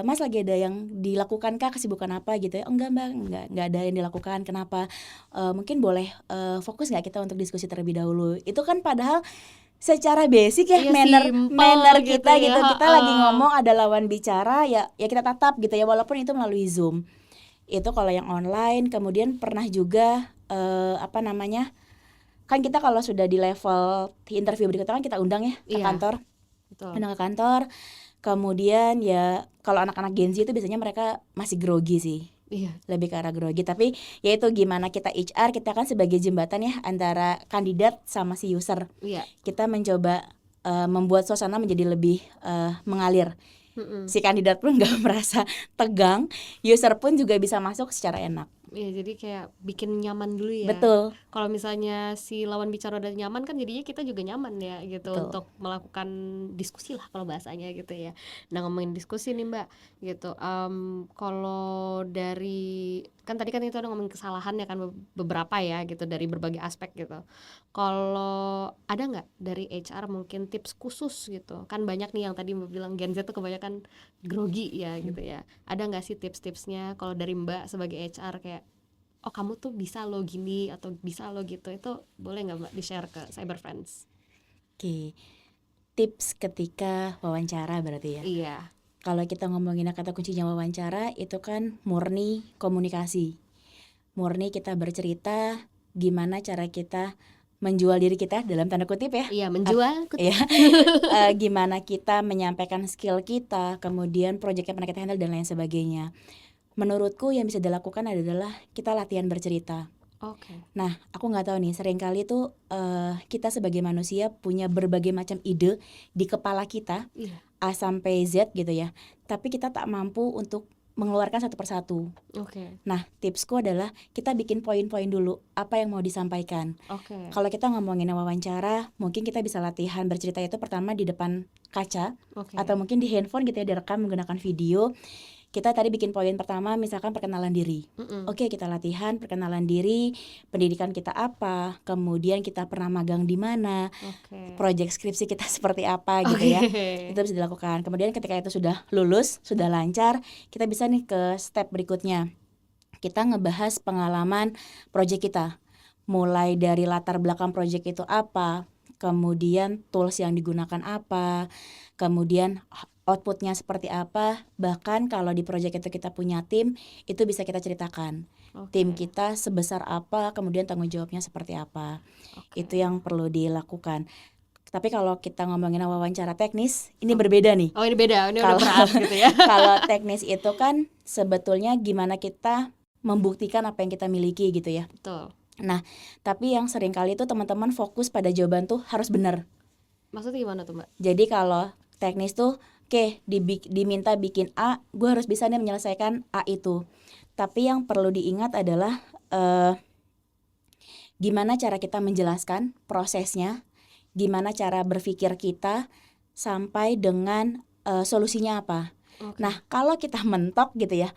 [SPEAKER 2] Mas lagi ada yang dilakukan kah, kesibukan apa gitu ya. Oh enggak Mbak, enggak ada yang dilakukan. Kenapa? Mungkin boleh fokus nggak kita untuk diskusi terlebih dahulu. Itu kan padahal secara basic ya, manner kita gitu ya. Kita lagi ngomong ada lawan bicara ya kita tatap gitu ya, walaupun itu melalui Zoom. Itu kalau yang online. Kemudian pernah juga kan kita kalau sudah di level interview berikutnya kan kita undang ya ke kantor. Betul. Undang ke kantor. Kemudian ya kalau anak-anak Gen Z itu biasanya mereka masih grogi sih. Lebih ke arah grogi, tapi yaitu gimana kita HR, kita kan sebagai jembatan ya antara kandidat sama si user. Kita mencoba membuat suasana menjadi lebih mengalir. Si kandidat pun gak merasa tegang, user pun juga bisa masuk secara enak.
[SPEAKER 1] Iya, jadi kayak bikin nyaman dulu ya.
[SPEAKER 2] Betul.
[SPEAKER 1] Kalau misalnya si lawan bicara udah nyaman kan jadinya kita juga nyaman ya gitu. Betul. Untuk melakukan diskusi lah kalau bahasanya gitu ya. Nah ngomongin diskusi nih Mbak gitu, kalau dari kan tadi kan itu udah ngomongin kesalahan ya kan, beberapa ya gitu dari berbagai aspek gitu. Kalau ada nggak dari HR mungkin tips khusus gitu, kan banyak nih yang tadi Mbak bilang Gen Z tuh kebanyakan grogi ya gitu ya, ada nggak sih tips-tipsnya kalau dari Mbak sebagai HR kayak oh kamu tuh bisa lo gini atau bisa lo gitu, itu boleh nggak Mbak di-share ke Cyber Friends?
[SPEAKER 2] Oke, tips ketika wawancara berarti ya.
[SPEAKER 1] Iya.
[SPEAKER 2] Kalau kita ngomongin kata kuncinya wawancara itu kan murni komunikasi. Murni kita bercerita gimana cara kita menjual diri kita dalam tanda kutip ya.
[SPEAKER 1] Iya, menjual kutip.
[SPEAKER 2] Ya, gimana kita menyampaikan skill kita, kemudian proyek yang pernah kita handle dan lain sebagainya. Menurutku yang bisa dilakukan adalah kita latihan bercerita.
[SPEAKER 1] Oke.
[SPEAKER 2] Nah, aku nggak tahu nih, seringkali tuh kita sebagai manusia punya berbagai macam ide di kepala kita,
[SPEAKER 1] Iya.
[SPEAKER 2] A sampai Z gitu ya. Tapi kita tak mampu untuk mengeluarkan satu persatu.
[SPEAKER 1] Oke.
[SPEAKER 2] Nah, tipsku adalah kita bikin poin-poin dulu apa yang mau disampaikan.
[SPEAKER 1] Oke.
[SPEAKER 2] Kalau kita ngomongin wawancara, mungkin kita bisa latihan bercerita itu pertama di depan kaca
[SPEAKER 1] Oke.
[SPEAKER 2] atau mungkin di handphone gitu ya, direkam menggunakan video. Kita tadi bikin poin pertama misalkan perkenalan diri. Oke, kita latihan perkenalan diri, pendidikan kita apa, kemudian kita pernah magang di mana,
[SPEAKER 1] Oke.
[SPEAKER 2] proyek skripsi kita seperti apa gitu ya.
[SPEAKER 1] Oke.
[SPEAKER 2] Itu bisa dilakukan. Kemudian ketika itu sudah lulus, sudah lancar, kita bisa nih ke step berikutnya. Kita ngebahas pengalaman proyek kita. Mulai dari latar belakang proyek itu apa, kemudian tools yang digunakan apa, kemudian outputnya seperti apa. Bahkan kalau di proyek itu kita punya tim, itu bisa kita ceritakan.
[SPEAKER 1] Oke.
[SPEAKER 2] Tim kita sebesar apa, kemudian tanggung jawabnya seperti apa.
[SPEAKER 1] Oke.
[SPEAKER 2] Itu yang perlu dilakukan. Tapi kalau kita ngomongin wawancara teknis, ini berbeda nih.
[SPEAKER 1] Oh, ini beda, ini
[SPEAKER 2] Kalau
[SPEAKER 1] udah berat gitu ya.
[SPEAKER 2] kalau teknis itu kan sebetulnya gimana kita membuktikan apa yang kita miliki gitu ya.
[SPEAKER 1] Betul.
[SPEAKER 2] Nah, tapi yang sering kali itu teman-teman fokus pada jawaban tuh harus benar.
[SPEAKER 1] Maksudnya gimana tuh Mbak?
[SPEAKER 2] Jadi kalau teknis tuh oke, diminta bikin A, gue harus bisa nih menyelesaikan A itu. Tapi yang perlu diingat adalah gimana cara kita menjelaskan prosesnya, gimana cara berpikir kita sampai dengan solusinya apa.
[SPEAKER 1] Oke.
[SPEAKER 2] Nah, kalau kita mentok gitu ya,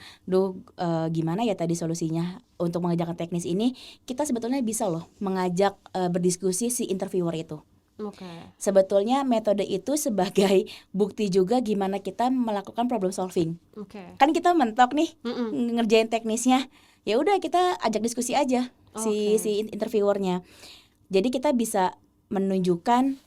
[SPEAKER 2] gimana ya tadi solusinya untuk mengerjakan teknis ini, kita sebetulnya bisa loh mengajak berdiskusi si interviewer itu.
[SPEAKER 1] Oke.
[SPEAKER 2] Sebetulnya metode itu sebagai bukti juga gimana kita melakukan problem solving.
[SPEAKER 1] Oke.
[SPEAKER 2] Kan kita mentok nih
[SPEAKER 1] Mm-mm.
[SPEAKER 2] ngerjain teknisnya, ya udah kita ajak diskusi aja
[SPEAKER 1] Oke.
[SPEAKER 2] si interviewernya. Jadi kita bisa menunjukkan,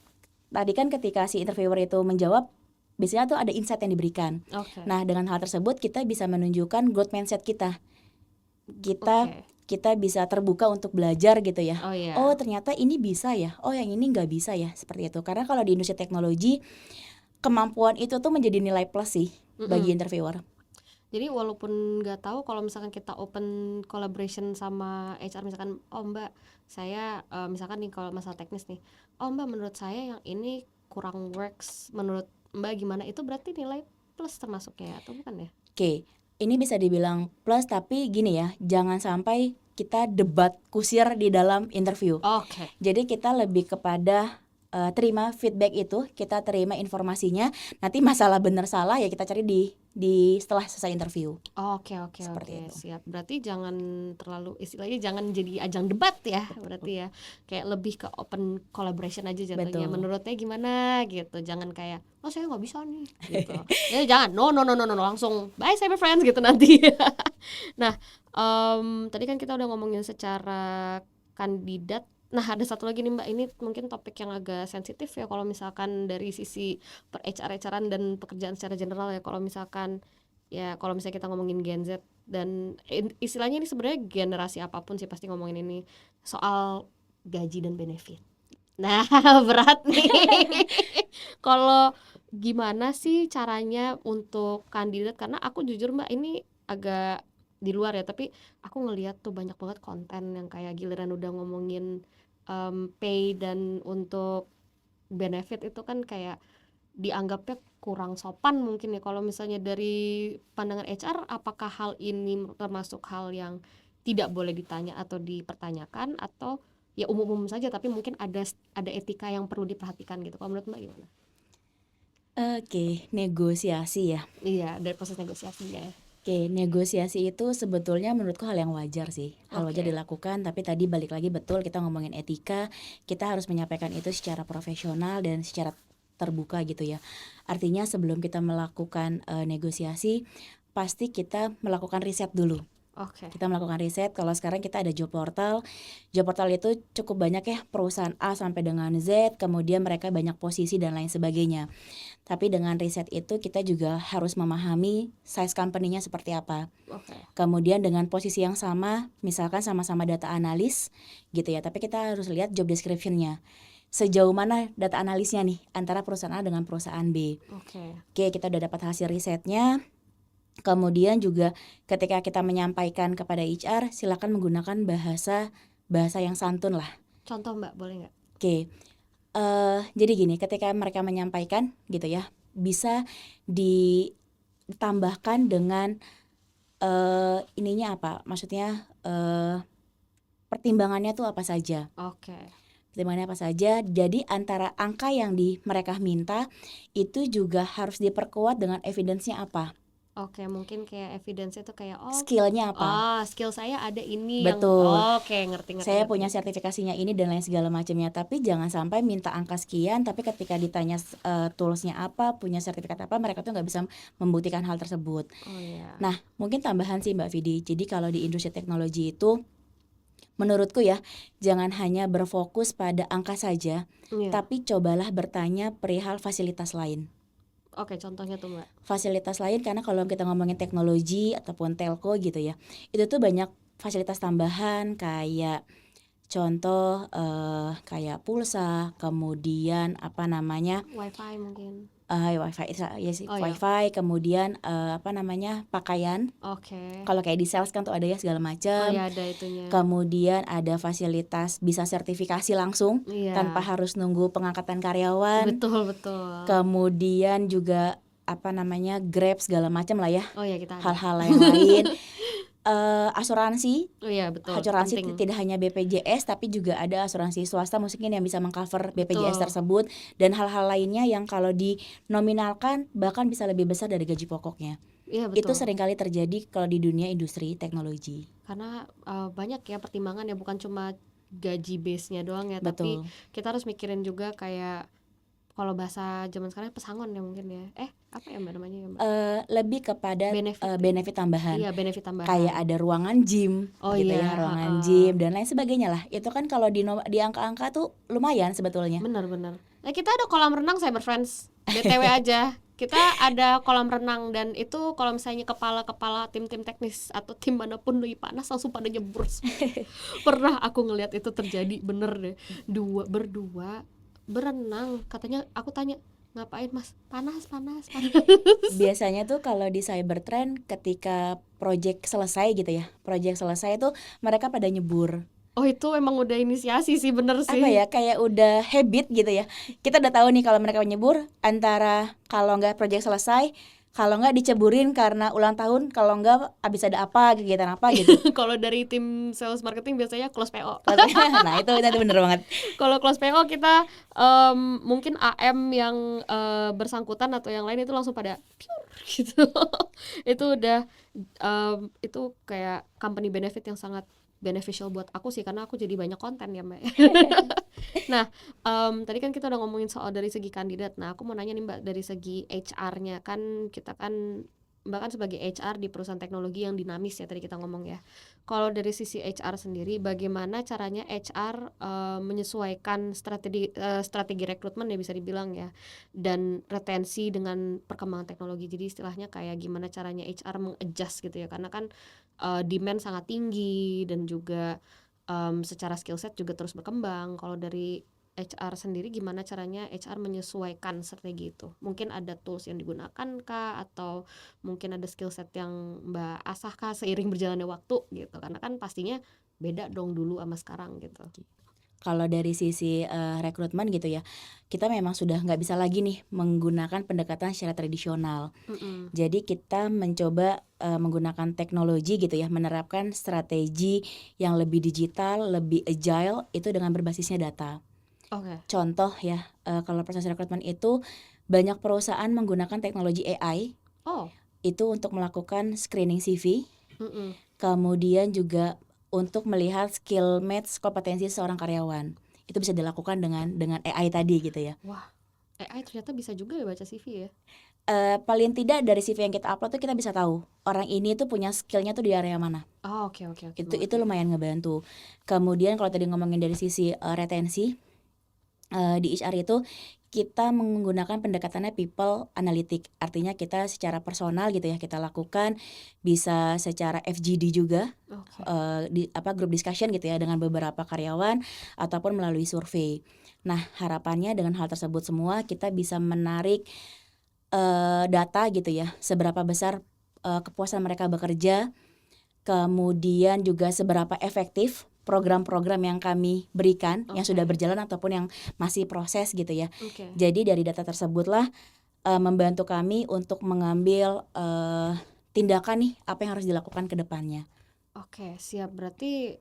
[SPEAKER 2] tadi kan ketika si interviewer itu menjawab, biasanya tuh ada insight yang diberikan.
[SPEAKER 1] Oke.
[SPEAKER 2] Nah, dengan hal tersebut kita bisa menunjukkan growth mindset kita.
[SPEAKER 1] Oke.
[SPEAKER 2] Kita bisa terbuka untuk belajar gitu ya.
[SPEAKER 1] Oh iya.
[SPEAKER 2] Oh, ternyata ini bisa ya. Oh, yang ini nggak bisa ya. Seperti itu. Karena kalau di industri teknologi, kemampuan itu tuh menjadi nilai plus sih bagi interviewer.
[SPEAKER 1] Jadi walaupun nggak tahu, kalau misalkan kita open collaboration sama HR, misalkan oh Mbak saya misalkan nih kalau masalah teknis nih, oh Mbak menurut saya yang ini kurang works, menurut Mbak gimana, itu berarti nilai plus termasuknya atau bukan ya?
[SPEAKER 2] Oke, ini bisa dibilang plus, tapi gini ya, jangan sampai kita debat kusir di dalam interview.
[SPEAKER 1] Oke.
[SPEAKER 2] Jadi kita lebih kepada terima feedback itu, kita terima informasinya, nanti masalah benar salah ya kita cari di setelah selesai interview.
[SPEAKER 1] Oke,
[SPEAKER 2] Seperti itu.
[SPEAKER 1] siap. Berarti jangan terlalu, istilahnya jangan jadi ajang debat ya, berarti ya. Kayak lebih ke open collaboration aja jatuhnya.
[SPEAKER 2] Betul.
[SPEAKER 1] Menurutnya gimana gitu. Jangan kayak, oh saya nggak bisa nih gitu. Ya jangan, no, langsung bye Cyber Friends gitu nanti. Nah, tadi kan kita udah ngomongin secara kandidat. Nah, ada satu lagi nih Mbak, ini mungkin topik yang agak sensitif ya kalau misalkan dari sisi per HR-HRan dan pekerjaan secara general ya. Kalau misalnya kita ngomongin Gen Z dan istilahnya ini sebenarnya generasi apapun sih pasti ngomongin ini soal gaji dan benefit. Nah, berat nih. Kalau gimana sih caranya untuk kandidat, karena aku jujur Mbak ini agak di luar ya, tapi aku ngelihat tuh banyak banget konten yang kayak giliran udah ngomongin pay dan untuk benefit itu kan kayak dianggapnya kurang sopan mungkin ya. Kalau misalnya dari pandangan HR, apakah hal ini termasuk hal yang tidak boleh ditanya atau dipertanyakan, atau ya umum-umum saja tapi mungkin ada etika yang perlu diperhatikan gitu? Kalau menurut Mbak gimana?
[SPEAKER 2] Oke, negosiasi ya.
[SPEAKER 1] Iya, dari proses negosiasinya.
[SPEAKER 2] Oke, negosiasi itu sebetulnya menurutku hal yang wajar sih, hal wajar
[SPEAKER 1] Oke.
[SPEAKER 2] dilakukan. Tapi tadi balik lagi, betul kita ngomongin etika, kita harus menyampaikan itu secara profesional dan secara terbuka gitu ya. Artinya sebelum kita melakukan negosiasi, pasti kita melakukan riset dulu.
[SPEAKER 1] Oke.
[SPEAKER 2] Kita melakukan riset. Kalau sekarang kita ada job portal. Job portal itu cukup banyak ya, perusahaan A sampai dengan Z, kemudian mereka banyak posisi dan lain sebagainya. Tapi dengan riset itu kita juga harus memahami size company-nya seperti apa.
[SPEAKER 1] Oke.
[SPEAKER 2] Kemudian dengan posisi yang sama, misalkan sama-sama data analis gitu ya, tapi kita harus lihat job description-nya. Sejauh mana data analisnya nih antara perusahaan A dengan perusahaan B.
[SPEAKER 1] Oke.
[SPEAKER 2] Oke, kita udah dapat hasil risetnya. Kemudian juga ketika kita menyampaikan kepada HR, silakan menggunakan bahasa yang santun lah.
[SPEAKER 1] Contoh Mbak, boleh nggak?
[SPEAKER 2] Oke, jadi gini, ketika mereka menyampaikan gitu ya, bisa ditambahkan dengan ininya apa? Maksudnya pertimbangannya tuh apa saja?
[SPEAKER 1] Oke.
[SPEAKER 2] Pertimbangannya apa saja? Jadi antara angka yang mereka minta itu juga harus diperkuat dengan evidence-nya apa?
[SPEAKER 1] Oke, mungkin kayak evidence-nya tuh kayak
[SPEAKER 2] Skill-nya apa?
[SPEAKER 1] skill saya ada ini yang
[SPEAKER 2] Betul.
[SPEAKER 1] oke, ngerti.
[SPEAKER 2] Saya punya sertifikasinya ini dan lain segala macamnya. Tapi jangan sampai minta angka sekian, tapi ketika ditanya toolsnya apa, punya sertifikat apa, mereka tuh nggak bisa membuktikan hal tersebut.
[SPEAKER 1] Oh iya.
[SPEAKER 2] Nah, mungkin tambahan sih Mbak Vidi. Jadi kalau di industri teknologi itu, menurutku ya, jangan hanya berfokus pada angka saja,
[SPEAKER 1] Iya.
[SPEAKER 2] tapi cobalah bertanya perihal fasilitas lain.
[SPEAKER 1] Oke, contohnya tuh Mbak.
[SPEAKER 2] Fasilitas lain, karena kalau kita ngomongin teknologi ataupun telco gitu ya, itu tuh banyak fasilitas tambahan kayak contoh kayak pulsa, kemudian apa namanya
[SPEAKER 1] Wifi mungkin.
[SPEAKER 2] wifi, ya sih,
[SPEAKER 1] Oh, iya.
[SPEAKER 2] wifi, kemudian apa namanya pakaian.
[SPEAKER 1] Oke.
[SPEAKER 2] Kalau kayak di sales kan tuh ada ya segala
[SPEAKER 1] Oh
[SPEAKER 2] macam.
[SPEAKER 1] iya, ada itunya.
[SPEAKER 2] Kemudian ada fasilitas bisa sertifikasi langsung
[SPEAKER 1] Iya.
[SPEAKER 2] tanpa harus nunggu pengangkatan karyawan.
[SPEAKER 1] Betul, betul.
[SPEAKER 2] Kemudian juga apa namanya Grab segala macam lah ya,
[SPEAKER 1] Oh iya, kita ada.
[SPEAKER 2] hal-hal yang lain. Asuransi
[SPEAKER 1] Oh iya, betul.
[SPEAKER 2] asuransi
[SPEAKER 1] Penting.
[SPEAKER 2] tidak hanya BPJS tapi juga ada asuransi swasta mungkin yang bisa mengcover BPJS
[SPEAKER 1] Betul.
[SPEAKER 2] tersebut dan hal-hal lainnya yang kalau dinominalkan bahkan bisa lebih besar dari gaji pokoknya.
[SPEAKER 1] Iya,
[SPEAKER 2] Itu
[SPEAKER 1] betul.
[SPEAKER 2] seringkali terjadi kalau di dunia industri teknologi.
[SPEAKER 1] Karena banyak ya pertimbangan ya, bukan cuma gaji base-nya doang ya, tapi
[SPEAKER 2] Betul.
[SPEAKER 1] kita harus mikirin juga kayak kalau bahasa zaman sekarang pesangon ya mungkin ya. Apa ya Mbak namanya ya Mbak?
[SPEAKER 2] Lebih kepada
[SPEAKER 1] Benefit.
[SPEAKER 2] benefit tambahan.
[SPEAKER 1] Iya, benefit tambahan.
[SPEAKER 2] Kayak ada ruangan gym
[SPEAKER 1] Oh
[SPEAKER 2] gitu
[SPEAKER 1] iya,
[SPEAKER 2] ya, ruangan gym dan lain sebagainya lah. Itu kan kalau di angka-angka tuh lumayan sebetulnya.
[SPEAKER 1] Benar-benar. Nah, kita ada kolam renang Cyber Friends. BTW aja. Kita ada kolam renang dan itu kalau misalnya kepala-kepala tim-tim teknis atau tim manapun lagi panas langsung pada nyebur. Pernah aku ngelihat itu terjadi, bener deh. Berdua berenang, katanya aku tanya, ngapain Mas? Panas.
[SPEAKER 2] Biasanya tuh kalau di Cybertrend ketika project selesai gitu ya, project selesai tuh mereka pada nyebur.
[SPEAKER 1] Oh, itu emang udah inisiasi sih, bener sih.
[SPEAKER 2] Apa ya, kayak udah habit gitu ya. Kita udah tahu nih kalau mereka nyebur, antara kalau nggak project selesai, kalau nggak diceburin karena ulang tahun, kalau nggak abis ada apa, kegiatan apa gitu.
[SPEAKER 1] Kalau dari tim sales marketing biasanya close PO.
[SPEAKER 2] Nah itu bener banget.
[SPEAKER 1] Kalau close PO kita mungkin AM yang bersangkutan atau yang lain itu langsung pada pure gitu. Itu udah itu kayak company benefit yang sangat beneficial buat aku sih, karena aku jadi banyak konten ya Mbak. Nah, tadi kan kita udah ngomongin soal dari segi kandidat. Nah, aku mau nanya nih Mbak, dari segi HR-nya kan kita kan Mbak kan sebagai HR di perusahaan teknologi yang dinamis ya tadi kita ngomong ya. Kalau dari sisi HR sendiri, bagaimana caranya HR menyesuaikan strategi rekrutmen ya bisa dibilang ya, dan retensi dengan perkembangan teknologi. Jadi istilahnya kayak gimana caranya HR mengadjust gitu ya, karena kan demand sangat tinggi dan juga secara skill set juga terus berkembang. Kalau dari HR sendiri gimana caranya HR menyesuaikan strategi itu? Mungkin ada tools yang digunakan kah, atau mungkin ada skill set yang Mbak asah kah seiring berjalannya waktu gitu? Karena kan pastinya beda dong dulu sama sekarang gitu.
[SPEAKER 2] Kalau dari sisi rekrutmen gitu ya, kita memang sudah nggak bisa lagi nih menggunakan pendekatan secara tradisional. Jadi kita mencoba menggunakan teknologi gitu ya, menerapkan strategi yang lebih digital, lebih agile, itu dengan berbasisnya data.
[SPEAKER 1] Oke.
[SPEAKER 2] Contoh ya, kalau proses rekrutmen itu banyak perusahaan menggunakan teknologi AI.
[SPEAKER 1] Oh.
[SPEAKER 2] itu untuk melakukan screening CV,
[SPEAKER 1] Mm-mm.
[SPEAKER 2] kemudian juga untuk melihat skill match kompetensi seorang karyawan. Itu bisa dilakukan dengan AI tadi gitu ya.
[SPEAKER 1] Wah, AI ternyata bisa juga ya baca CV ya.
[SPEAKER 2] Paling tidak dari CV yang kita upload tuh kita bisa tahu orang ini tuh punya skillnya tuh di area mana.
[SPEAKER 1] Oh, oke oke oke,
[SPEAKER 2] Itu
[SPEAKER 1] mengerti.
[SPEAKER 2] lumayan ngebantu. Kemudian kalau tadi ngomongin dari sisi retensi, di HR itu kita menggunakan pendekatannya people analytic. Artinya kita secara personal gitu ya kita lakukan, bisa secara FGD juga,
[SPEAKER 1] Oke.
[SPEAKER 2] group discussion gitu ya dengan beberapa karyawan ataupun melalui survei. Nah, harapannya dengan hal tersebut semua kita bisa menarik data gitu ya, seberapa besar kepuasan mereka bekerja, kemudian juga seberapa efektif program-program yang kami berikan yang sudah
[SPEAKER 1] Oke.
[SPEAKER 2] berjalan ataupun yang masih proses gitu ya.
[SPEAKER 1] Oke.
[SPEAKER 2] Jadi dari data tersebutlah membantu kami untuk mengambil tindakan nih apa yang harus dilakukan ke depannya.
[SPEAKER 1] Oke, siap. Berarti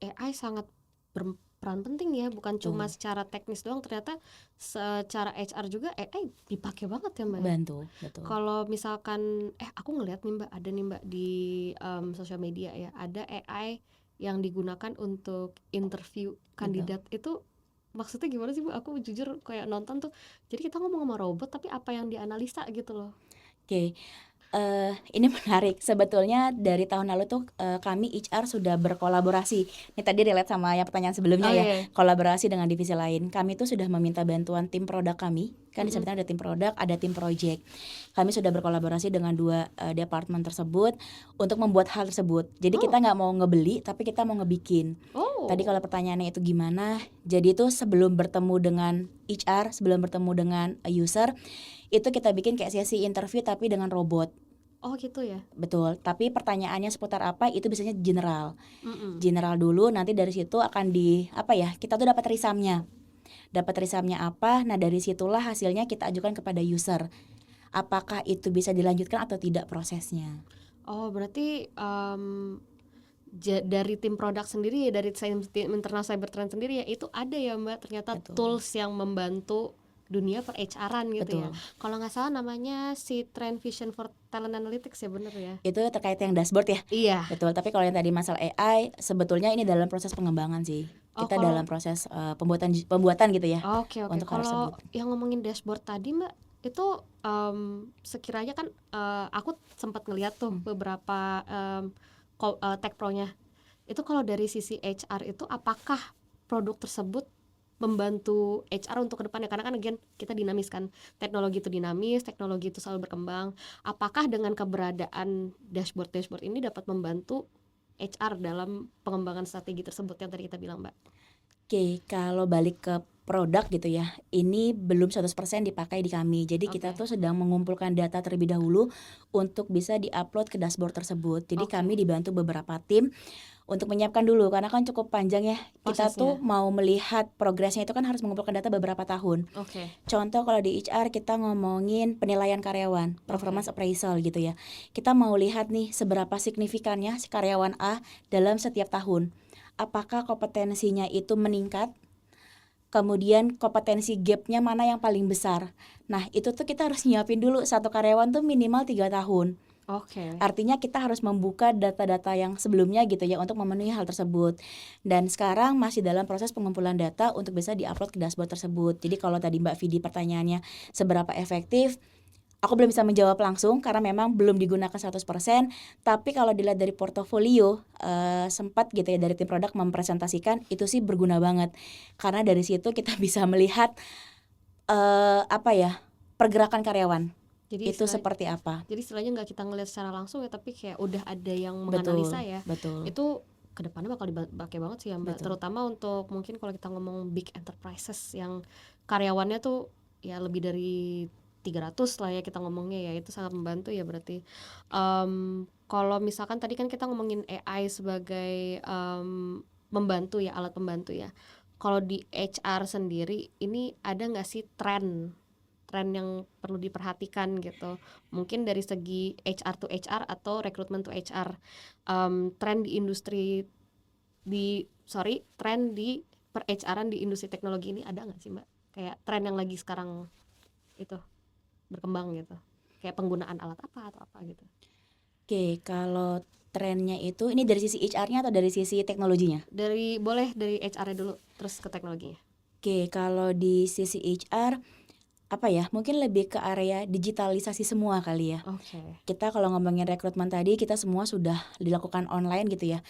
[SPEAKER 1] AI sangat berperan penting ya, bukan cuma
[SPEAKER 2] Tuh,
[SPEAKER 1] secara teknis doang, ternyata secara HR juga AI dipakai banget ya, Mbak ya.
[SPEAKER 2] bantu, betul.
[SPEAKER 1] Kalau misalkan aku ngeliat nih Mbak, ada nih Mbak di sosial media ya, ada AI yang digunakan untuk interview kandidat. Itu maksudnya gimana sih Mbak? Aku jujur kayak nonton tuh, jadi kita ngomong sama robot tapi apa yang dianalisa gitu loh.
[SPEAKER 2] Oke. Ini menarik. Sebetulnya dari tahun lalu tuh kami HR sudah berkolaborasi. Ini tadi relate sama yang pertanyaan sebelumnya
[SPEAKER 1] Oh
[SPEAKER 2] ya.
[SPEAKER 1] iya.
[SPEAKER 2] Kolaborasi dengan divisi lain. Kami tuh sudah meminta bantuan tim produk kami. Kan di
[SPEAKER 1] Mm-mm.
[SPEAKER 2] sebenarnya ada tim produk, ada tim project. Kami sudah berkolaborasi dengan dua departemen tersebut untuk membuat hal tersebut. Jadi
[SPEAKER 1] Oh.
[SPEAKER 2] kita nggak mau ngebeli, tapi kita mau ngebikin. Tadi kalau pertanyaannya itu gimana? Jadi itu sebelum bertemu dengan HR, sebelum bertemu dengan user, itu kita bikin kayak sesi interview tapi dengan robot.
[SPEAKER 1] Oh gitu ya.
[SPEAKER 2] Betul, tapi pertanyaannya seputar apa itu biasanya general.
[SPEAKER 1] Mm-mm.
[SPEAKER 2] General dulu, nanti dari situ akan kita tuh dapat risamnya. Dapat risamnya apa? Nah, dari situlah hasilnya kita ajukan kepada user. Apakah itu bisa dilanjutkan atau tidak prosesnya?
[SPEAKER 1] Oh berarti dari tim produk sendiri ya, dari tim internal Cybertrend sendiri ya, itu ada ya Mbak ternyata
[SPEAKER 2] Betul.
[SPEAKER 1] tools yang membantu dunia per HR-an gitu ya.
[SPEAKER 2] Betul.
[SPEAKER 1] Kalau nggak salah namanya si Trend Vision for Talent Analytics ya, bener ya?
[SPEAKER 2] Itu terkait yang dashboard ya.
[SPEAKER 1] Iya.
[SPEAKER 2] Betul, tapi kalau yang tadi masalah AI, sebetulnya ini dalam proses pengembangan sih.
[SPEAKER 1] Oh
[SPEAKER 2] Kita dalam
[SPEAKER 1] kalau
[SPEAKER 2] proses pembuatan gitu ya
[SPEAKER 1] oke
[SPEAKER 2] untuk hal
[SPEAKER 1] kalau
[SPEAKER 2] tersebut.
[SPEAKER 1] yang ngomongin dashboard tadi Mbak, itu sekiranya kan aku sempat ngeliat tuh beberapa Tech Pro-nya. Itu kalau dari sisi HR itu apakah produk tersebut membantu HR untuk kedepannya, karena kan again kita dinamis kan, teknologi itu dinamis, teknologi itu selalu berkembang. Apakah dengan keberadaan dashboard ini dapat membantu HR dalam pengembangan strategi tersebut yang tadi kita bilang Mbak?
[SPEAKER 2] Oke, kalau balik ke produk gitu ya, ini belum 100% dipakai di kami. Jadi kita
[SPEAKER 1] Oke.
[SPEAKER 2] tuh sedang mengumpulkan data terlebih dahulu untuk bisa diupload ke dashboard tersebut. Jadi
[SPEAKER 1] Oke.
[SPEAKER 2] kami dibantu beberapa tim untuk menyiapkan dulu, karena kan cukup panjang ya. Kita tuh
[SPEAKER 1] Prosesnya.
[SPEAKER 2] mau melihat progresnya itu kan harus mengumpulkan data beberapa tahun.
[SPEAKER 1] Oke.
[SPEAKER 2] Contoh kalau di HR kita ngomongin penilaian karyawan, performance appraisal gitu ya. Kita mau lihat nih seberapa signifikannya si karyawan A dalam setiap tahun. Apakah kompetensinya itu meningkat? Kemudian kompetensi gapnya mana yang paling besar. Nah itu tuh kita harus nyiapin dulu satu karyawan tuh minimal 3 tahun.
[SPEAKER 1] Oke.
[SPEAKER 2] Artinya kita harus membuka data-data yang sebelumnya gitu ya untuk memenuhi hal tersebut. Dan sekarang masih dalam proses pengumpulan data untuk bisa diupload ke dashboard tersebut. Jadi kalau tadi Mbak Vidi pertanyaannya seberapa efektif, aku belum bisa menjawab langsung karena memang belum digunakan 100%. Tapi kalau dilihat dari portofolio, sempat gitu ya dari tim produk mempresentasikan, itu sih berguna banget. Karena dari situ kita bisa melihat pergerakan karyawan
[SPEAKER 1] Jadi
[SPEAKER 2] itu seperti apa.
[SPEAKER 1] Jadi istilahnya nggak kita ngeliat secara langsung ya, tapi kayak udah ada yang
[SPEAKER 2] Betul,
[SPEAKER 1] menganalisa ya.
[SPEAKER 2] betul,
[SPEAKER 1] Itu kedepannya bakal dipakai banget sih ya Mbak.
[SPEAKER 2] betul.
[SPEAKER 1] Terutama untuk mungkin kalau kita ngomong big enterprises yang karyawannya tuh ya lebih dari 300 lah ya kita ngomongnya ya, itu sangat membantu ya berarti. Kalau misalkan tadi kan kita ngomongin AI sebagai membantu ya, alat pembantu ya. Kalau di HR sendiri ini ada nggak sih tren yang perlu diperhatikan gitu, mungkin dari segi HR to HR atau recruitment to HR, tren di industri tren di per HR-an di industri teknologi ini ada nggak sih Mbak, kayak tren yang lagi sekarang itu berkembang gitu? Kayak penggunaan alat apa atau apa gitu.
[SPEAKER 2] Oke, kalau trennya itu ini dari sisi HR-nya atau dari sisi teknologinya?
[SPEAKER 1] Boleh dari HR-nya dulu terus ke teknologinya.
[SPEAKER 2] Oke, kalau di sisi HR apa ya? Mungkin lebih ke area digitalisasi semua kali ya.
[SPEAKER 1] Oke.
[SPEAKER 2] Kita kalau ngomongin rekrutmen tadi kita semua sudah dilakukan online gitu ya.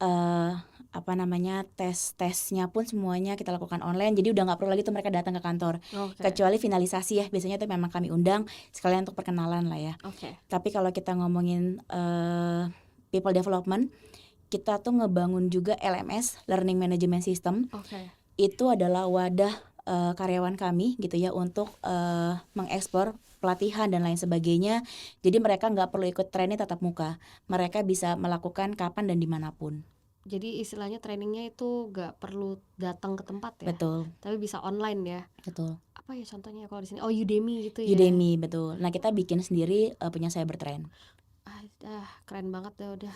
[SPEAKER 2] eh Apa namanya, tesnya pun semuanya kita lakukan online, jadi udah nggak perlu lagi tuh mereka datang ke kantor,
[SPEAKER 1] Oke.
[SPEAKER 2] kecuali finalisasi ya, biasanya tuh memang kami undang sekalian untuk perkenalan lah ya.
[SPEAKER 1] Oke.
[SPEAKER 2] Tapi kalau kita ngomongin people development, kita tuh ngebangun juga LMS, Learning Management System.
[SPEAKER 1] Oke.
[SPEAKER 2] Itu adalah wadah karyawan kami gitu ya untuk mengekspor pelatihan dan lain sebagainya. Jadi mereka nggak perlu ikut training tatap muka, mereka bisa melakukan kapan dan dimanapun.
[SPEAKER 1] Jadi istilahnya trainingnya itu gak perlu datang ke tempat ya,
[SPEAKER 2] Betul,
[SPEAKER 1] tapi bisa online ya.
[SPEAKER 2] betul.
[SPEAKER 1] Apa ya contohnya kalau di sini? Oh, Udemy gitu ya.
[SPEAKER 2] Udemy, betul. Nah kita bikin sendiri punya Cybertrain.
[SPEAKER 1] Keren banget ya udah.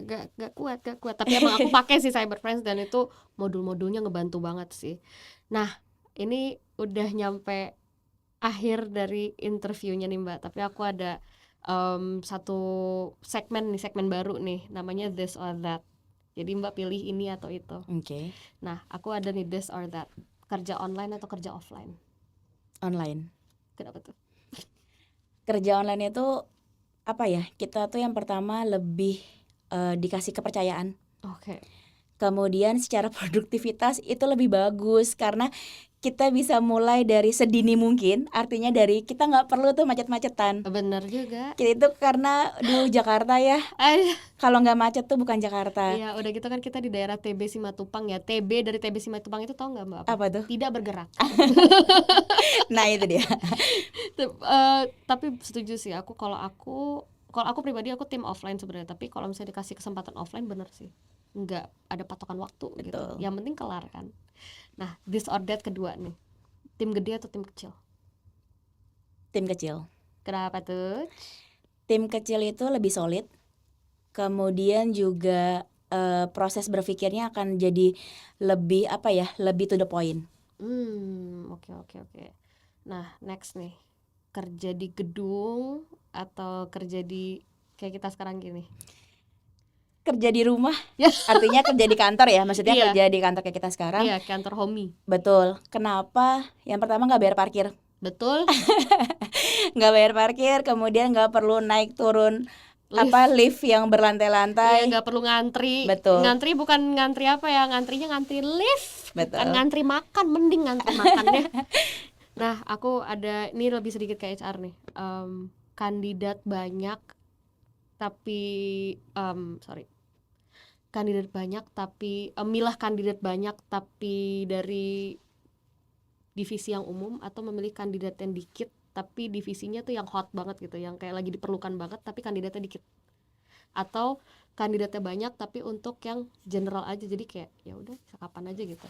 [SPEAKER 1] Nggak kuat. Tapi emang aku pakai sih Cyberfriends dan itu modul-modulnya ngebantu banget sih. Nah, ini udah nyampe akhir dari interviewnya nih Mbak. Tapi aku ada satu segmen baru nih, namanya This or That. Jadi Mbak pilih ini atau itu.
[SPEAKER 2] Oke.
[SPEAKER 1] Nah, aku ada nih This or That. Kerja online atau kerja offline?
[SPEAKER 2] Online.
[SPEAKER 1] Kenapa tuh?
[SPEAKER 2] Kerja online itu apa ya? Kita tuh yang pertama lebih dikasih kepercayaan.
[SPEAKER 1] Oke.
[SPEAKER 2] Kemudian secara produktivitas itu lebih bagus karena kita bisa mulai dari sedini mungkin. Artinya dari kita nggak perlu tuh macet-macetan.
[SPEAKER 1] Bener juga.
[SPEAKER 2] Kita itu karena di Jakarta ya, kalau nggak macet tuh bukan Jakarta.
[SPEAKER 1] Iya, udah gitu kan kita di daerah TB Simatupang ya. TB dari TB Simatupang itu tahu nggak Mbak apa?
[SPEAKER 2] Apa tuh?
[SPEAKER 1] Tidak bergerak.
[SPEAKER 2] Nah itu dia.
[SPEAKER 1] Tapi setuju sih kalau aku pribadi aku tim offline sebenarnya. Tapi kalau misalnya dikasih kesempatan offline bener sih. Nggak ada patokan waktu gitu.
[SPEAKER 2] Betul.
[SPEAKER 1] Yang penting kelar kan. Nah, this or that kedua nih. Tim gede atau tim kecil?
[SPEAKER 2] Tim kecil.
[SPEAKER 1] Kenapa tuh?
[SPEAKER 2] Tim kecil itu lebih solid. Kemudian juga proses berpikirnya akan jadi lebih lebih to the point.
[SPEAKER 1] Oke. Nah, next nih. Kerja di gedung atau kerja di kayak kita sekarang gini?
[SPEAKER 2] Kerja di rumah,
[SPEAKER 1] Ya.
[SPEAKER 2] artinya kerja di kantor ya, maksudnya
[SPEAKER 1] Iya.
[SPEAKER 2] kerja di kantor kayak kita sekarang.
[SPEAKER 1] Iya, kantor homey.
[SPEAKER 2] Betul. Kenapa? Yang pertama nggak bayar parkir.
[SPEAKER 1] Betul.
[SPEAKER 2] Nggak bayar parkir, kemudian nggak perlu naik turun
[SPEAKER 1] Lift.
[SPEAKER 2] lift yang berlantai-lantai.
[SPEAKER 1] Iya, nggak perlu ngantri.
[SPEAKER 2] Betul.
[SPEAKER 1] Ngantri bukan ngantri apa ya? Ngantrinya ngantri lift.
[SPEAKER 2] Betul.
[SPEAKER 1] Bukan ngantri makan, mending ngantri makannya. Nah, aku ada ini lebih sedikit ke HR nih. Kandidat banyak tapi milah kandidat banyak tapi dari divisi yang umum atau memilih kandidat yang dikit tapi divisinya tuh yang hot banget gitu, yang kayak lagi diperlukan banget tapi kandidatnya dikit, atau kandidatnya banyak tapi untuk yang general aja jadi kayak ya udah bisa kapan aja gitu.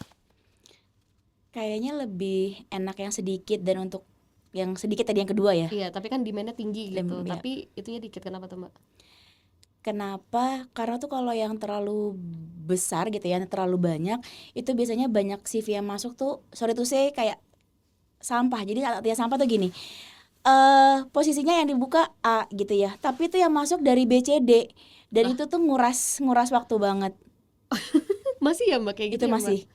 [SPEAKER 2] Kayaknya lebih enak yang sedikit, dan untuk yang sedikit tadi yang kedua ya.
[SPEAKER 1] Iya, tapi kan demandnya tinggi gitu,
[SPEAKER 2] Iya.
[SPEAKER 1] tapi itunya dikit. Kenapa tuh Mbak?
[SPEAKER 2] Kenapa? Karena tuh kalau yang terlalu besar gitu ya, terlalu banyak, itu biasanya banyak CV yang masuk tuh, sorry to say, kayak sampah. Jadi artinya sampah tuh gini, posisinya yang dibuka A gitu ya, tapi itu yang masuk dari B, C, D, dan itu tuh nguras waktu banget.
[SPEAKER 1] Masih ya Mbak kayak gitu
[SPEAKER 2] Itu
[SPEAKER 1] ya,
[SPEAKER 2] masih.
[SPEAKER 1] Mbak?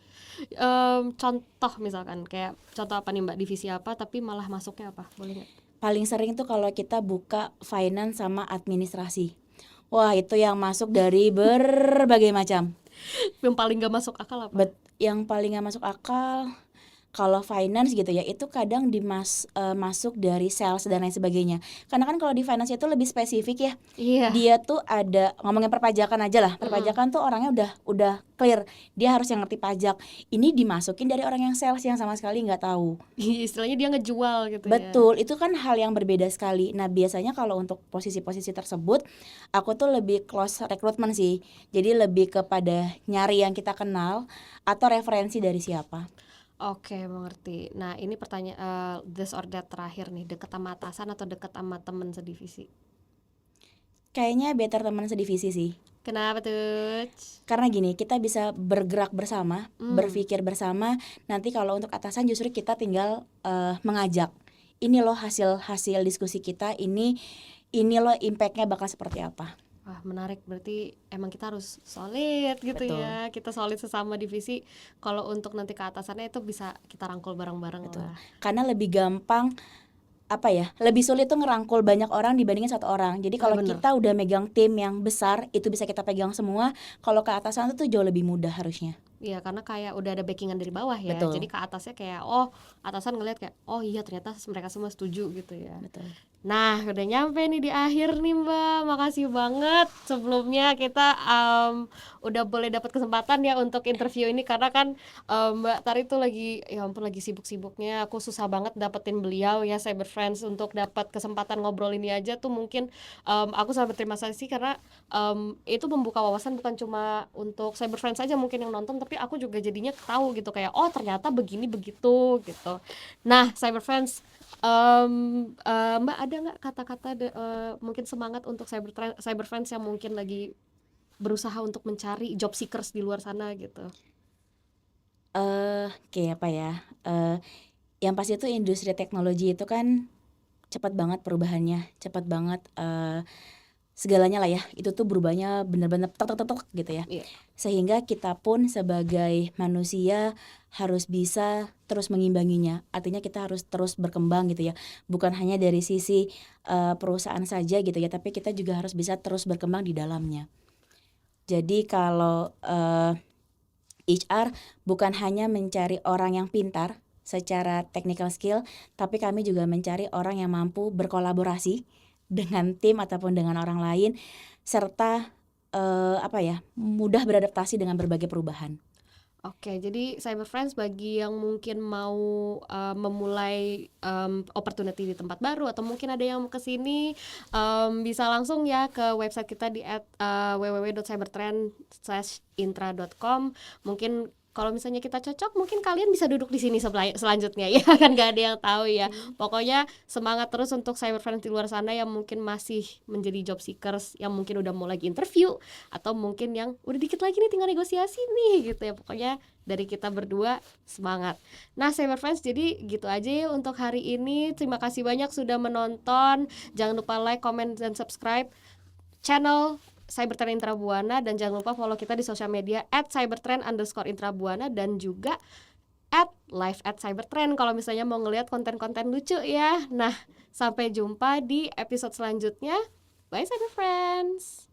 [SPEAKER 1] Contoh misalkan kayak contoh apa nih Mbak, divisi apa tapi malah masuknya apa, boleh nggak?
[SPEAKER 2] Paling sering tuh kalau kita buka finance sama administrasi. Wah, itu yang masuk dari berbagai macam.
[SPEAKER 1] Yang paling gak masuk akal apa?
[SPEAKER 2] Yang paling gak masuk akal, kalau finance gitu ya, itu kadang masuk dari sales dan lain sebagainya. Karena kan kalau di finance itu lebih spesifik ya.
[SPEAKER 1] Iya.
[SPEAKER 2] Dia tuh ada, ngomongin perpajakan aja lah. Perpajakan tuh orangnya udah clear. Dia harus yang ngerti pajak. Ini dimasukin dari orang yang sales yang sama sekali nggak tahu.
[SPEAKER 1] Istilahnya dia ngejual gitu.
[SPEAKER 2] Betul, itu kan hal yang berbeda sekali. Nah, biasanya kalau untuk posisi-posisi tersebut, aku tuh lebih close recruitment sih. Jadi lebih kepada nyari yang kita kenal atau referensi dari siapa.
[SPEAKER 1] Oke, mengerti. Nah, ini pertanyaan this or that terakhir nih, deket sama atasan atau deket sama temen sedivisi?
[SPEAKER 2] Kayaknya better teman sedivisi sih.
[SPEAKER 1] Kenapa tuh?
[SPEAKER 2] Karena gini, kita bisa bergerak bersama, berpikir bersama. Nanti kalau untuk atasan justru kita tinggal mengajak. ini loh hasil diskusi kita, ini loh impactnya bakal seperti apa.
[SPEAKER 1] Wah, menarik. Berarti emang kita harus solid gitu
[SPEAKER 2] Betul.
[SPEAKER 1] ya. Kita solid sesama divisi. Kalau untuk nanti ke atasannya itu bisa kita rangkul bareng-bareng
[SPEAKER 2] Betul.
[SPEAKER 1] lah.
[SPEAKER 2] Karena lebih gampang lebih sulit tuh ngerangkul banyak orang dibandingin satu orang. Jadi kalau
[SPEAKER 1] bener.
[SPEAKER 2] kita udah megang tim yang besar, itu bisa kita pegang semua. Kalau ke atasan itu jauh lebih mudah harusnya.
[SPEAKER 1] Iya, karena kayak udah ada backingan dari bawah ya.
[SPEAKER 2] Betul.
[SPEAKER 1] Jadi ke atasnya kayak atasan ngeliat kayak iya ternyata mereka semua setuju gitu ya.
[SPEAKER 2] Betul.
[SPEAKER 1] Nah, udah nyampe nih di akhir nih Mbak. Makasih banget sebelumnya kita udah boleh dapat kesempatan ya untuk interview ini, karena kan Mbak Tari tuh lagi ya ampun lagi sibuk-sibuknya. Aku susah banget dapetin beliau ya, Cyber Friends, untuk dapat kesempatan ngobrol ini aja tuh mungkin aku sangat berterima kasih karena itu membuka wawasan bukan cuma untuk Cyber Friends aja mungkin yang nonton, tapi aku juga jadinya tahu gitu kayak ternyata begini begitu gitu. Nah, Cyber Friends, Mbak ada nggak kata-kata mungkin semangat untuk Cyber Friends yang mungkin lagi berusaha untuk mencari job seekers di luar sana gitu?
[SPEAKER 2] Kayak apa ya? Yang pasti itu industri teknologi itu kan cepat banget perubahannya, cepat banget segalanya lah ya. Itu tuh berubahnya benar-benar tek gitu ya.
[SPEAKER 1] Iya.
[SPEAKER 2] Sehingga kita pun sebagai manusia harus bisa terus mengimbanginya. Artinya kita harus terus berkembang gitu ya. Bukan hanya dari sisi perusahaan saja gitu ya, tapi kita juga harus bisa terus berkembang di dalamnya. Jadi kalau HR bukan hanya mencari orang yang pintar secara technical skill, tapi kami juga mencari orang yang mampu berkolaborasi dengan tim ataupun dengan orang lain, serta mudah beradaptasi dengan berbagai perubahan.
[SPEAKER 1] Oke, jadi Cyber Friends bagi yang mungkin mau memulai opportunity di tempat baru, atau mungkin ada yang ke sini, bisa langsung ya ke website kita di www.cybertrend/intra.com. Mungkin kalau misalnya kita cocok, mungkin kalian bisa duduk di sini selanjutnya ya kan, gak ada yang tahu ya. Pokoknya semangat terus untuk Cyber Friends di luar sana yang mungkin masih menjadi job seekers, yang mungkin udah mau lagi interview, atau mungkin yang udah dikit lagi nih tinggal negosiasi nih gitu ya. Pokoknya dari kita berdua semangat. Nah, Cyber Friends, jadi gitu aja ya untuk hari ini. Terima kasih banyak sudah menonton. Jangan lupa like, comment, dan subscribe channel Cybertrend Intrabuana, dan jangan lupa follow kita di sosial media @cybertrend_intrabuana dan juga @live@cybertrend kalau misalnya mau ngelihat konten-konten lucu ya. Nah, sampai jumpa di episode selanjutnya. Bye Cyber Friends.